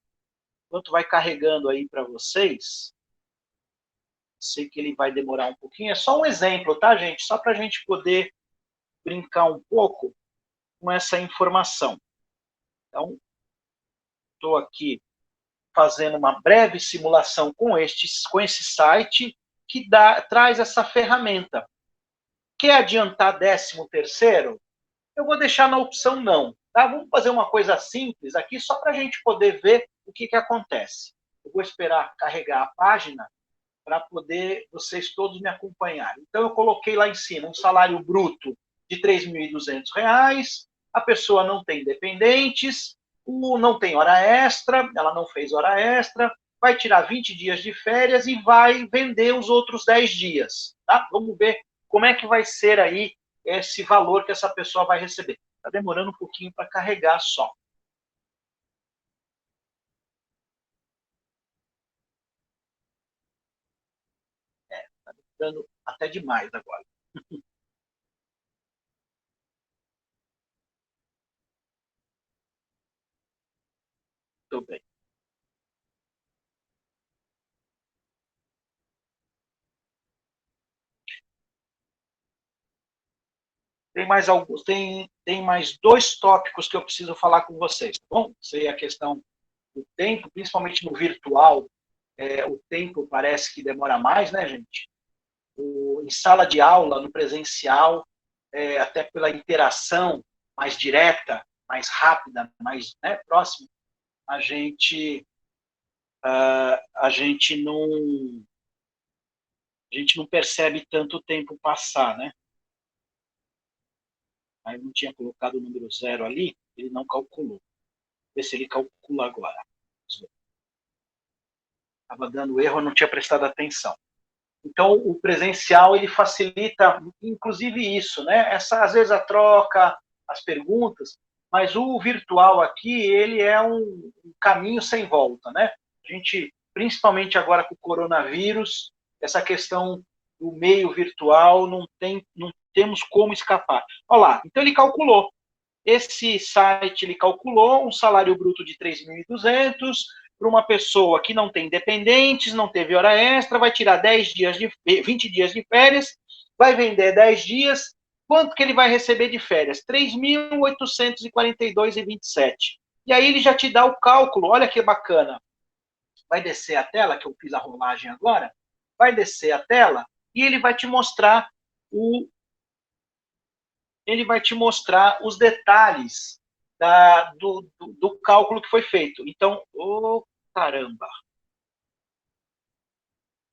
Enquanto vai carregando aí para vocês, sei que ele vai demorar um pouquinho. É só um exemplo, tá, gente? Só para a gente poder brincar um pouco com essa informação. Então, estou aqui fazendo uma breve simulação com esse site que traz essa ferramenta. Quer adiantar 13º? Eu vou deixar na opção não. Tá? Vamos fazer uma coisa simples aqui, só para a gente poder ver o que acontece. Eu vou esperar carregar a página para poder vocês todos me acompanharem. Então, eu coloquei lá em cima um salário bruto de R$ 3.200, a pessoa não tem dependentes, não tem hora extra, ela não fez hora extra, vai tirar 20 dias de férias e vai vender os outros 10 dias. Tá? Vamos ver como é que vai ser aí esse valor que essa pessoa vai receber. Está demorando um pouquinho para carregar só. Está dando até demais agora. Muito bem. Tem mais alguns, tem mais 2 tópicos que eu preciso falar com vocês, tá bom? Sei a questão do tempo, principalmente no virtual, o tempo parece que demora mais, né, gente? Em sala de aula, no presencial, até pela interação mais direta, mais rápida, mais próxima, a gente a gente não percebe tanto tempo passar, né? Aí eu não tinha colocado o número 0 ali, ele não calculou. Ver se ele calcula agora. Estava dando erro, eu não tinha prestado atenção. Então, o presencial, ele facilita, inclusive, isso, né? Às vezes, a troca, as perguntas, mas o virtual aqui, ele é um caminho sem volta, né? A gente, principalmente agora com o coronavírus, essa questão do meio virtual, não temos como escapar. Olha lá, então ele calculou. Esse site, ele calculou um salário bruto de 3.200 para uma pessoa que não tem dependentes, não teve hora extra, vai tirar 20 dias de férias, vai vender 10 dias, quanto que ele vai receber de férias? 3.842,27. E aí ele já te dá o cálculo, olha que bacana. Vai descer a tela, que eu fiz a rolagem agora, vai descer a tela e ele vai te mostrar os detalhes do cálculo que foi feito. Então, caramba,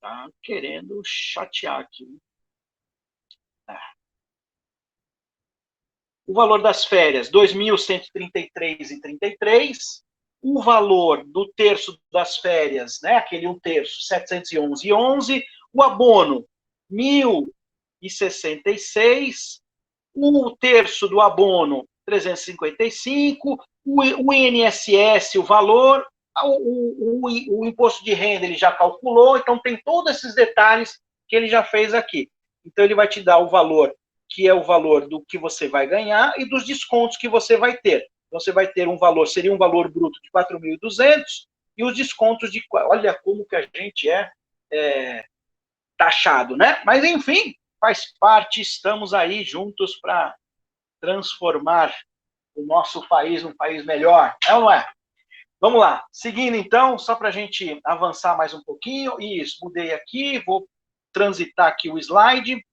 tá querendo chatear aqui. O valor das férias, 2.133,33. O valor do terço das férias, né, aquele um terço, 711,11. O abono, 1.066. O terço do abono, 355, o INSS, o valor, o imposto de renda ele já calculou, então tem todos esses detalhes que ele já fez aqui. Então ele vai te dar o valor, que é o valor do que você vai ganhar e dos descontos que você vai ter. Então você vai ter um valor, seria um valor bruto de 4.200 e os descontos de, olha como que a gente é taxado, né? Mas enfim, faz parte, estamos aí juntos para transformar o nosso país num país melhor, é ou não é? Vamos lá, seguindo então, só para a gente avançar mais um pouquinho. Isso, mudei aqui, vou transitar aqui o slide.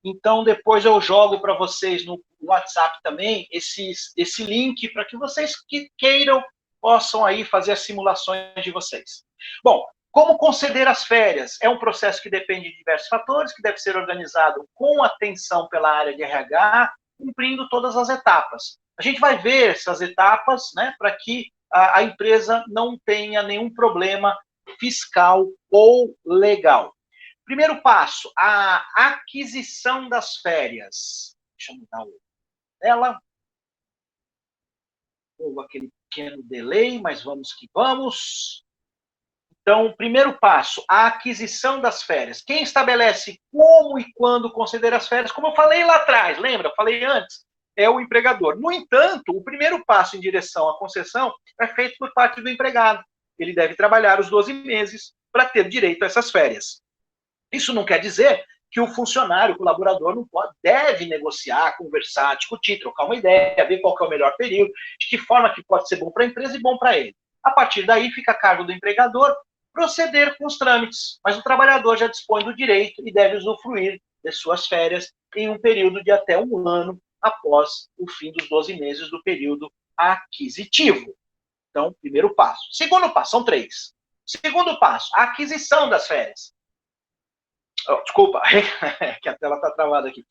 Então, depois eu jogo para vocês no WhatsApp também esse link para que vocês que queiram possam aí fazer as simulações de vocês. Bom, como conceder as férias? É um processo que depende de diversos fatores, que deve ser organizado com atenção pela área de RH, cumprindo todas as etapas. A gente vai ver essas etapas, né, para que a empresa não tenha nenhum problema fiscal ou legal. Primeiro passo, a aquisição das férias. Deixa eu mudar o dela. Houve aquele pequeno delay, mas vamos que vamos. Então, primeiro passo, a aquisição das férias. Quem estabelece como e quando conceder as férias, como eu falei lá atrás, lembra? Eu falei antes, é o empregador. No entanto, o primeiro passo em direção à concessão é feito por parte do empregado. Ele deve trabalhar os 12 meses para ter direito a essas férias. Isso não quer dizer que o funcionário, o colaborador, não pode, deve negociar, conversar, discutir, trocar uma ideia, ver qual é o melhor período, de que forma que pode ser bom para a empresa e bom para ele. A partir daí, fica a cargo do empregador proceder com os trâmites, mas o trabalhador já dispõe do direito e deve usufruir de suas férias em um período de até um ano após o fim dos 12 meses do período aquisitivo. Então, primeiro passo. Segundo passo, são 3. Segundo passo, a aquisição das férias. Desculpa, que a tela está travada aqui.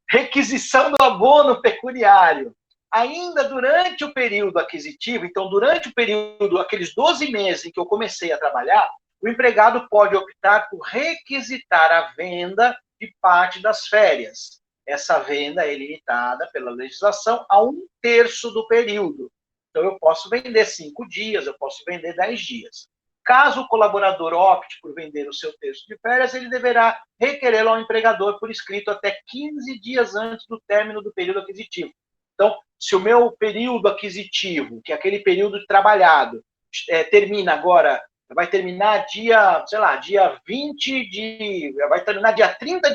Requisição do abono pecuniário. Ainda durante o período aquisitivo, então, durante o período, aqueles 12 meses em que eu comecei a trabalhar, o empregado pode optar por requisitar a venda de parte das férias. Essa venda é limitada pela legislação a um terço do período. Então, eu posso vender 5 dias, eu posso vender 10 dias. Caso o colaborador opte por vender o seu terço de férias, ele deverá requerê-lo ao empregador por escrito até 15 dias antes do término do período aquisitivo. Então, se o meu período aquisitivo, que é aquele período trabalhado, termina agora, vai terminar dia 20 de... vai terminar dia 30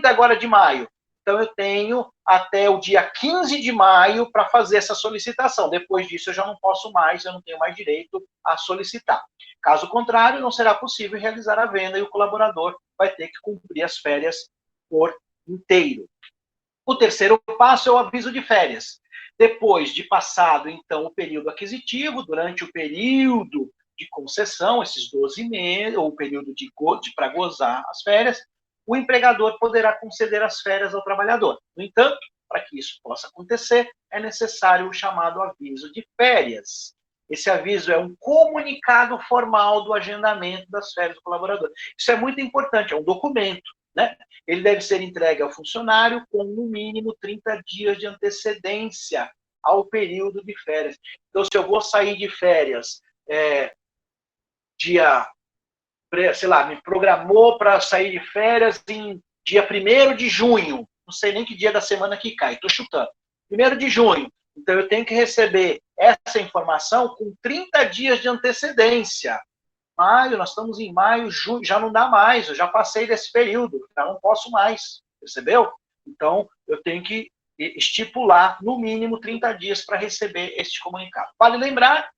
agora de maio. Então, eu tenho até o dia 15 de maio para fazer essa solicitação. Depois disso, eu já não posso mais, eu não tenho mais direito a solicitar. Caso contrário, não será possível realizar a venda e o colaborador vai ter que cumprir as férias por inteiro. O terceiro passo é o aviso de férias. Depois de passado, então, o período aquisitivo, durante o período de concessão, esses 12 meses, ou o período para gozar as férias, o empregador poderá conceder as férias ao trabalhador. No entanto, para que isso possa acontecer, é necessário o chamado aviso de férias. Esse aviso é um comunicado formal do agendamento das férias do colaborador. Isso é muito importante, é um documento, né? Ele deve ser entregue ao funcionário com, no mínimo, 30 dias de antecedência ao período de férias. Então, se eu vou sair de férias sei lá, me programou para sair de férias em dia 1º de junho, não sei nem que dia da semana que cai, estou chutando. 1º de junho. Então, eu tenho que receber essa informação com 30 dias de antecedência. Maio, nós estamos em maio, junho, já não dá mais, eu já passei desse período, já não posso mais, percebeu? Então, eu tenho que estipular, no mínimo, 30 dias para receber este comunicado. Vale lembrar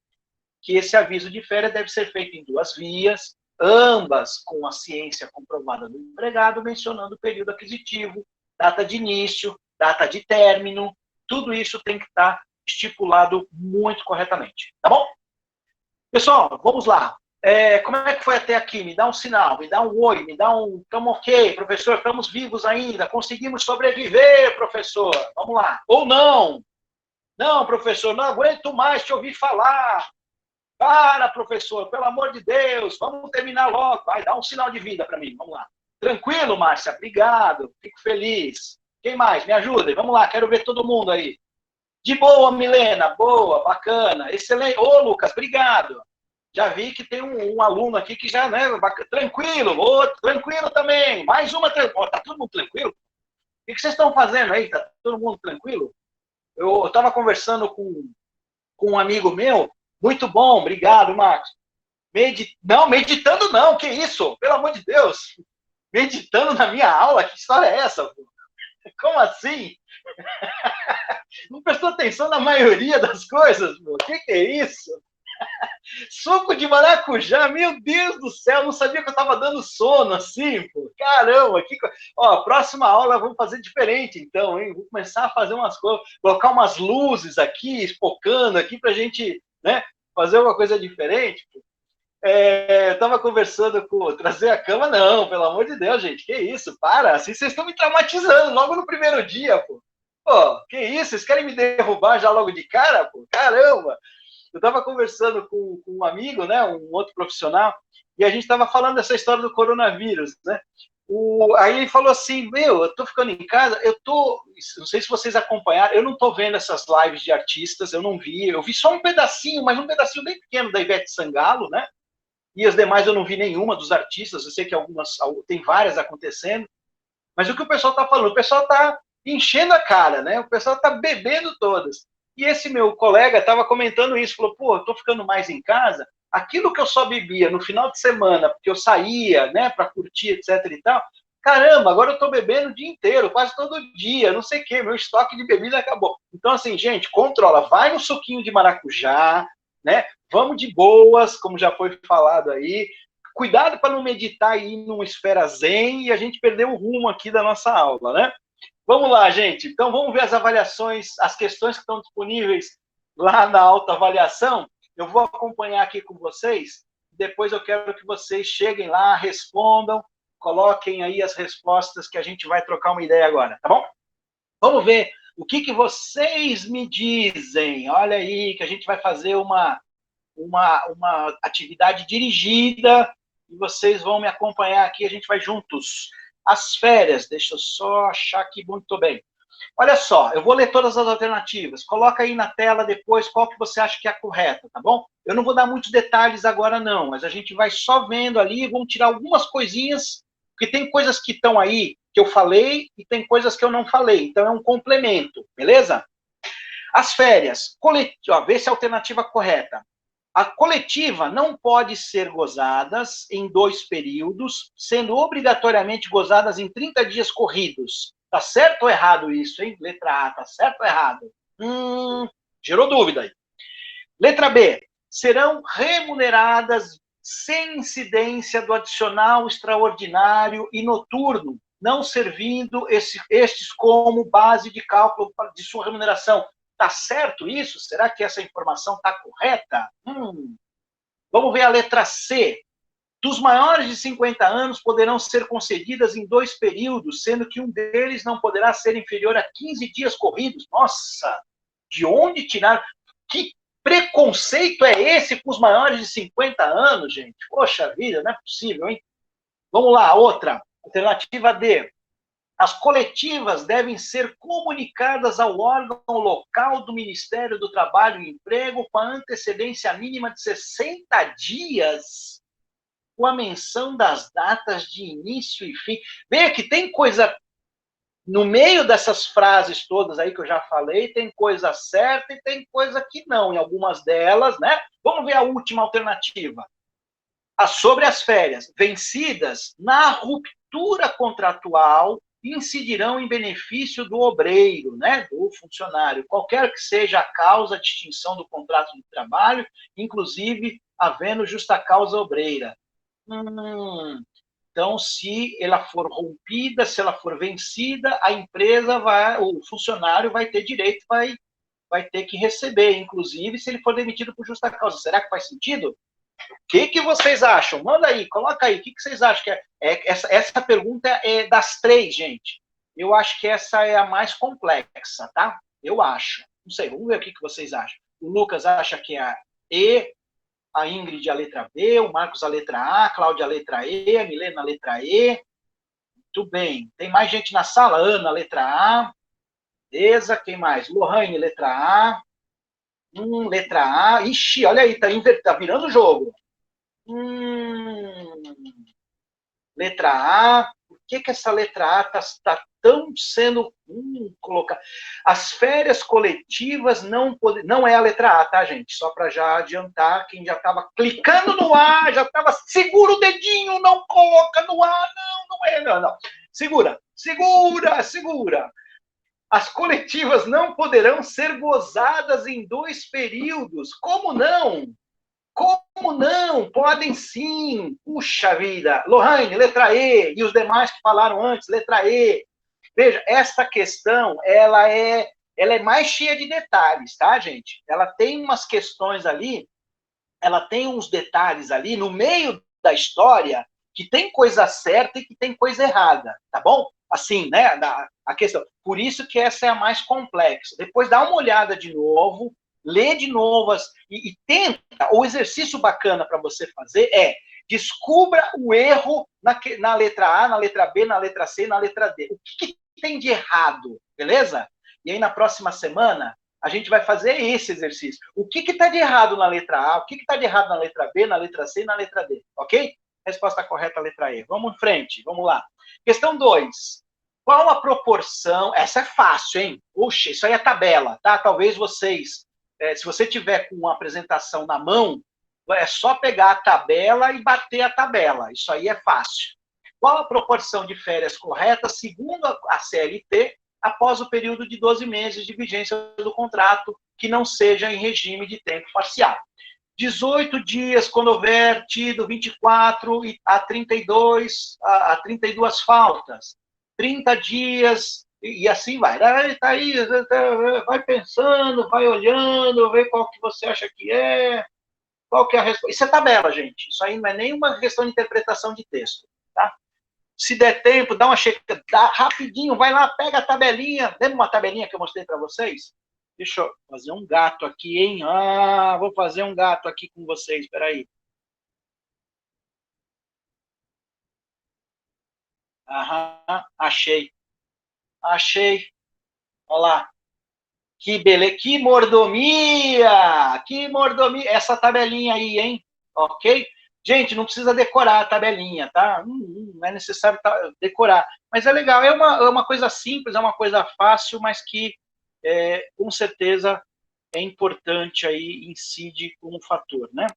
que esse aviso de férias deve ser feito em 2 vias, ambas com a ciência comprovada do empregado, mencionando o período aquisitivo, data de início, data de término, tudo isso tem que estar estipulado muito corretamente, tá bom? Pessoal, vamos lá. Como é que foi até aqui? Me dá um sinal, me dá um oi, me dá um... Estamos ok, professor, estamos vivos ainda, conseguimos sobreviver, professor. Vamos lá. Ou não. Não, professor, não aguento mais te ouvir falar. Para, professor, pelo amor de Deus, vamos terminar logo. Vai, dá um sinal de vida para mim, vamos lá. Tranquilo, Márcia? Obrigado, fico feliz. Quem mais? Me ajuda, vamos lá, quero ver todo mundo aí. De boa, Milena, boa, bacana, excelente. Ô, Lucas, obrigado. Já vi que tem um aluno aqui que já, né, tranquilo, outro, tranquilo também. Mais uma, tá todo mundo tranquilo? O que vocês estão fazendo aí? Tá todo mundo tranquilo? Eu estava conversando com um amigo meu, muito bom, obrigado, Marcos. Não, meditando não, que isso? Pelo amor de Deus. Meditando na minha aula? Que história é essa? Pô? Como assim? Não prestou atenção na maioria das coisas? Pô? Que é isso? Suco de maracujá, meu Deus do céu, não sabia que eu estava dando sono assim, pô. Caramba, ó, próxima aula vamos fazer diferente então, hein? Vou começar a fazer umas coisas, colocar umas luzes aqui, espocando aqui pra gente, né, fazer uma coisa diferente. Eu tava conversando com trazer a cama, não, pelo amor de Deus, gente, que isso, para, assim vocês estão me traumatizando logo no primeiro dia, pô. Pô, que isso, vocês querem me derrubar já logo de cara, pô? Caramba! Eu estava conversando com um amigo, né, um outro profissional, e a gente estava falando dessa história do coronavírus, né? Aí ele falou assim, eu estou ficando em casa, não sei se vocês acompanharam, eu não estou vendo essas lives de artistas, eu não vi, eu vi só um pedacinho, mas um pedacinho bem pequeno da Ivete Sangalo, né? E as demais eu não vi nenhuma dos artistas, eu sei que tem várias acontecendo, mas o que o pessoal está falando, o pessoal está enchendo a cara, né? O pessoal está bebendo todas. E esse meu colega estava comentando isso, falou, pô, eu estou ficando mais em casa, aquilo que eu só bebia no final de semana, porque eu saía, né, para curtir, etc e tal, caramba, agora eu estou bebendo o dia inteiro, quase todo dia, não sei o quê, meu estoque de bebida acabou. Então, assim, gente, controla, vai no suquinho de maracujá, né, vamos de boas, como já foi falado aí, cuidado para não meditar aí numa esfera zen e a gente perder o rumo aqui da nossa aula, né? Vamos lá, gente. Então, vamos ver as avaliações, as questões que estão disponíveis lá na autoavaliação. Eu vou acompanhar aqui com vocês. Depois eu quero que vocês cheguem lá, respondam, coloquem aí as respostas que a gente vai trocar uma ideia agora, tá bom? Vamos ver o que vocês me dizem. Olha aí, que a gente vai fazer uma atividade dirigida e vocês vão me acompanhar aqui, a gente vai juntos. As férias, deixa eu só achar aqui muito bem. Olha só, eu vou ler todas as alternativas. Coloca aí na tela depois qual que você acha que é a correta, tá bom? Eu não vou dar muitos detalhes agora não, mas a gente vai só vendo ali, vamos tirar algumas coisinhas, porque tem coisas que estão aí que eu falei e tem coisas que eu não falei, então é um complemento, beleza? As férias, vê se é a alternativa correta. A coletiva não pode ser gozadas em 2 períodos, sendo obrigatoriamente gozadas em 30 dias corridos. Tá certo ou errado isso, hein? Letra A, tá certo ou errado? Gerou dúvida aí. Letra B, serão remuneradas sem incidência do adicional extraordinário e noturno, não servindo estes como base de cálculo de sua remuneração. Tá certo isso? Será que essa informação está correta? Vamos ver a letra C. Dos maiores de 50 anos poderão ser concedidas em 2 períodos, sendo que um deles não poderá ser inferior a 15 dias corridos. Nossa, de onde tirar? preconceito é esse com os maiores de 50 anos, gente? Poxa vida, não é possível, hein? Vamos lá, outra. Alternativa D. As coletivas devem ser comunicadas ao órgão local do Ministério do Trabalho e Emprego com a antecedência mínima de 60 dias, com a menção das datas de início e fim. Veja que tem coisa no meio dessas frases todas aí que eu já falei, tem coisa certa e tem coisa que não, em algumas delas, né? Vamos ver a última alternativa. Sobre as férias vencidas na ruptura contratual incidirão em benefício do obreiro, né, do funcionário, qualquer que seja a causa de extinção do contrato de trabalho, inclusive havendo justa causa obreira. Então, se ela for rompida, se ela for vencida, a empresa vai, o funcionário vai ter direito, vai ter que receber, inclusive se ele for demitido por justa causa. Será que faz sentido? O que vocês acham? Manda aí, coloca aí. O que vocês acham que essa pergunta é das três, gente. Eu acho que essa é a mais complexa, tá? Eu acho. Não sei, vamos ver o que vocês acham. O Lucas acha que é a E, a Ingrid a letra B, o Marcos a letra A, a Cláudia a letra E, a Milena a letra E. Muito bem. Tem mais gente na sala? Ana a letra A. Beleza, quem mais? Lohane, letra A. Letra A. Ixi, olha aí, tá virando o jogo. Letra A. Por que essa letra A está tão sendo colocada? As férias coletivas não é a letra A, tá, gente? Só para já adiantar, quem já estava clicando no A, já estava, segura o dedinho, não coloca no A, não. Segura. As coletivas não poderão ser gozadas em 2 períodos. Como não? Como não? Podem sim. Puxa vida. Lohane, letra E. E os demais que falaram antes, letra E. Veja, essa questão, ela é mais cheia de detalhes, tá, gente? Ela tem umas questões ali, ela tem uns detalhes ali no meio da história que tem coisa certa e que tem coisa errada, tá bom? Assim, né? A questão. Por isso que essa é a mais complexa. Depois dá uma olhada de novo, lê de novo e tenta. O exercício bacana para você fazer é descubra o erro na letra A, na letra B, na letra C, na letra D. O que tem de errado, beleza? E aí na próxima semana a gente vai fazer esse exercício. O que está de errado na letra A, o que está de errado na letra B, na letra C e na letra D, ok? Resposta correta, letra E. Vamos em frente, vamos lá. Questão 2. Qual a proporção... Essa é fácil, hein? Puxa, isso aí é tabela, tá? Talvez vocês, se você tiver com uma apresentação na mão, é só pegar a tabela e bater a tabela. Isso aí é fácil. Qual a proporção de férias corretas, segundo a CLT, após o período de 12 meses de vigência do contrato, que não seja em regime de tempo parcial? 18 dias, quando houver tido 24 a 32 faltas. 30 dias, e assim vai. Tá aí, vai pensando, vai olhando, vê qual que você acha que é, qual que é a resposta. Isso é tabela, gente. Isso aí não é nenhuma questão de interpretação de texto, tá? Se der tempo, dá uma checada, rapidinho, vai lá, pega a tabelinha. Lembra uma tabelinha que eu mostrei para vocês? Deixa eu fazer um gato aqui, hein? Vou fazer um gato aqui com vocês, peraí. Aham, achei. Olha lá. Que beleza, que mordomia! Que mordomia! Essa tabelinha aí, hein? Ok? Gente, não precisa decorar a tabelinha, tá? Não é necessário decorar. Mas é legal, é uma coisa simples, é uma coisa fácil, mas que com certeza é importante aí, incide como fator, né?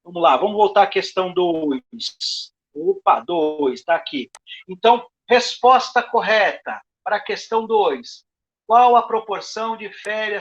Vamos lá, vamos voltar à questão 2. Opa, 2, está aqui. Então, resposta correta para a questão 2. Qual a proporção de férias